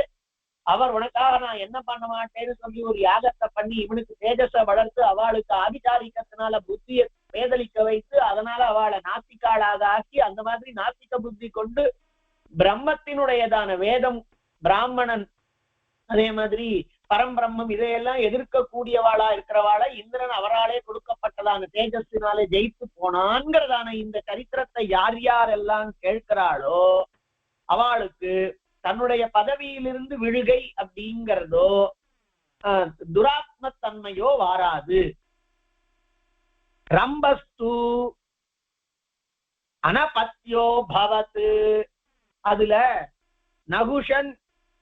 அவர் உனக்காக நான் என்ன பண்ண மாட்டேன்னு சொல்லி ஒரு யாகத்தை பண்ணி இவனுக்கு தேஜஸை வளர்த்து அவளுக்கு ஆதிகாரிக்கத்தினால புத்தியை பேதலிக்க வைத்து அதனால அவளை நாத்திகாளாக ஆக்கி அந்த மாதிரி நாத்திக புத்தி கொண்டு பிரம்மத்தினுடையதான வேதம் பிராமணன் அதே மாதிரி பரம்பிரம்மம் இதையெல்லாம் எதிர்க்கக்கூடியவாளா இருக்கிறவாளை இந்திரன் அவராலே கொடுக்கப்பட்டதான தேஜஸினாலே ஜெயித்து போனான்கிறதான இந்த சரித்திரத்தை யார் யாரெல்லாம் கேட்கிறாளோ அவளுக்கு தன்னுடைய பதவியிலிருந்து விழுகை அப்படிங்கிறதோ துராத்மத்தன்மையோ வாராது. ரம்பஸ்து அனபத்யோ பவத். அதுல நகுஷன்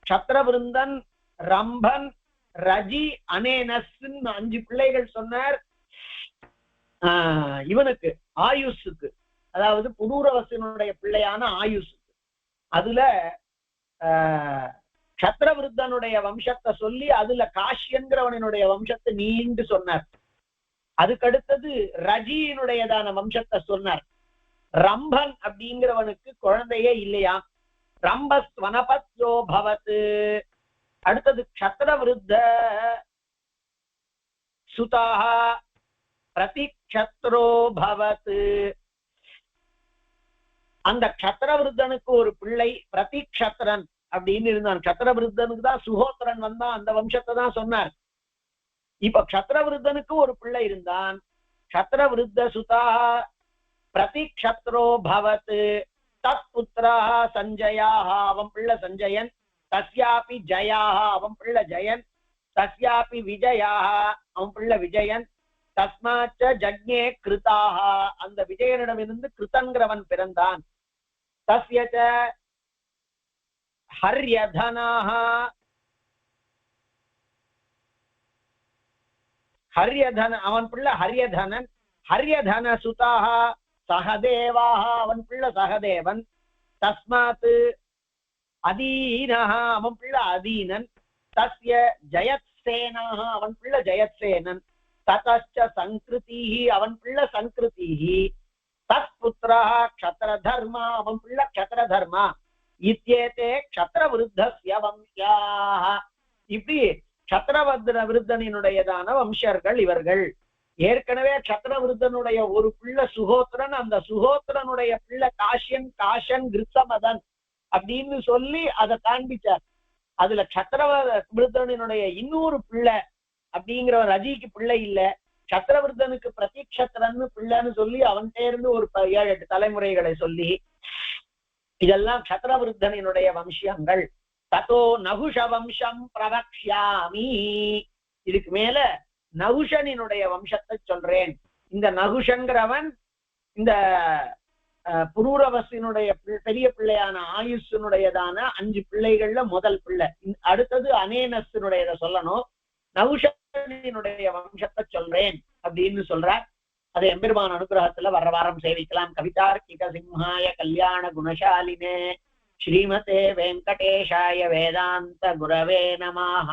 சத்ரவிருந்தன் ரம்பன் ரஜி அனேனஸ் 5 பிள்ளைகள் சொன்னார். இவனுக்கு ஆயுஷுக்கு அதாவது புரூரவசனுடைய பிள்ளையான ஆயுஷுக்கு அதுல சத்ரவிருத்தனுடைய வம்சத்தை சொல்லி அதுல காஷ்யன்கிறவனுடைய வம்சத்தை நீண்டு சொன்னார். அதுக்கடுத்தது ரஜியினுடையதான வம்சத்தை சொன்னார். ரம்பன் அப்படிங்கிறவனுக்கு குழந்தையே இல்லையா. ரம்பஸ் வனபத்யோ பவத். அடுத்தது க்ஷத்ரவிருத்த சுதாக பிரதிக்ஷத்ரோ பவத். அந்த க்ஷத்ரவிருத்தனுக்கு ஒரு பிள்ளை பிரதிக்ஷத்ரன் அப்படின்னு இருந்தான். க்ஷத்ரவிருத்தனுக்கு தான் சுகோத்திரன் வந்தான், அந்த வம்சத்தை தான் சொன்னார். இப்ப க்ஷத்ரவிருத்தனுக்கு ஒரு பிள்ளை இருந்தான். க்ஷத்ரவிருத்த சுதாக பிரதிக்ஷத்ரோ பவத். தத் புத்திராः சஞ்சயாः அவன் பிள்ளை சஞ்சயன். தஸ்யாபி ஜயாः அவன் பிள்ளை ஜயன். தஸ்யாபி விஜயாः அவன் பிள்ளை விஜயன். தஸ்மாச்ச ஜக்ஞே கிருதாः அந்த விஜயனிடமிருந்து கிருதன்கிறவன் பிறந்தான். தஸ்யச்ச ஹர்யதனாः ஹர்யதன அவன் பிள்ளை ஹர்யதனன். ஹர்யதன சுதாः சகதேவாः அவன் பிள்ளை சகதேவன். தஸ்மாத் அதீனः அவன் பிள்ளை அதீனன். தஸ்ய ஜயத்சேனாः அவன் பிள்ளை ஜயத்சேனன். ததச்ச சங்கிருதிः அவன் பிள்ளை சங்கிருதிः. தத் புத்திரः க்ஷத்ரதர்மா அவன் பிள்ளை க்ஷத்ரதர்மா. இத்யேதே க்ஷத்ரவிருத்தஸ்ய வம்சாः. இப்படி க்ஷத்ரவிருத்தனினுடையதான வம்சர்கள் இவர்கள். ஏற்கனவே க்ஷத்ரவிருத்தனுடைய ஒரு பிள்ளை சுகோத்திரன், அந்த சுகோத்திரனுடைய பிள்ளை காஷன் கிருத்தமதன் அப்படின்னு சொல்லி அதை காண்பிச்சார். அதுல க்ஷத்ரவிருத்தனினுடைய இன்னொரு பிள்ளை அப்படிங்கிறவன் ரஜிக்கு பிள்ளை இல்ல. சத்திரவர்த்தனுக்கு பிரதீக்ஷத்திரன்னு பிள்ளைன்னு சொல்லி அவன்கிட்ட இருந்து ஒரு 7-8 தலைமுறைகளை சொல்லி இதெல்லாம் சத்திரவர்த்தனினுடைய வம்சங்கள். ததோ நகுஷ வம்சம் பிரவக்ஷ்யாமி, இதுக்கு மேல நகுஷனினுடைய வம்சத்தை சொல்றேன். இந்த நகுஷங்கிறவன் இந்த புரூரவசினுடைய பெரிய பிள்ளையான ஆயுஷனுடையதான 5 பிள்ளைகள்ல முதல் பிள்ளை. அடுத்தது அனேனஸினுடையத சொல்லணும். நகுஷனினுடைய வம்சத்தை சொல்றேன் அப்படின்னு சொல்றார். அது எம்பெருமான் அனுகிரகத்துல வர வாரம் சேவிக்கலாம். கவிதார்க்கிக சிம்ஹாய கல்யாண குணசாலினே ஸ்ரீமதே வெங்கடேஷாய வேதாந்த குரவே நமஹ.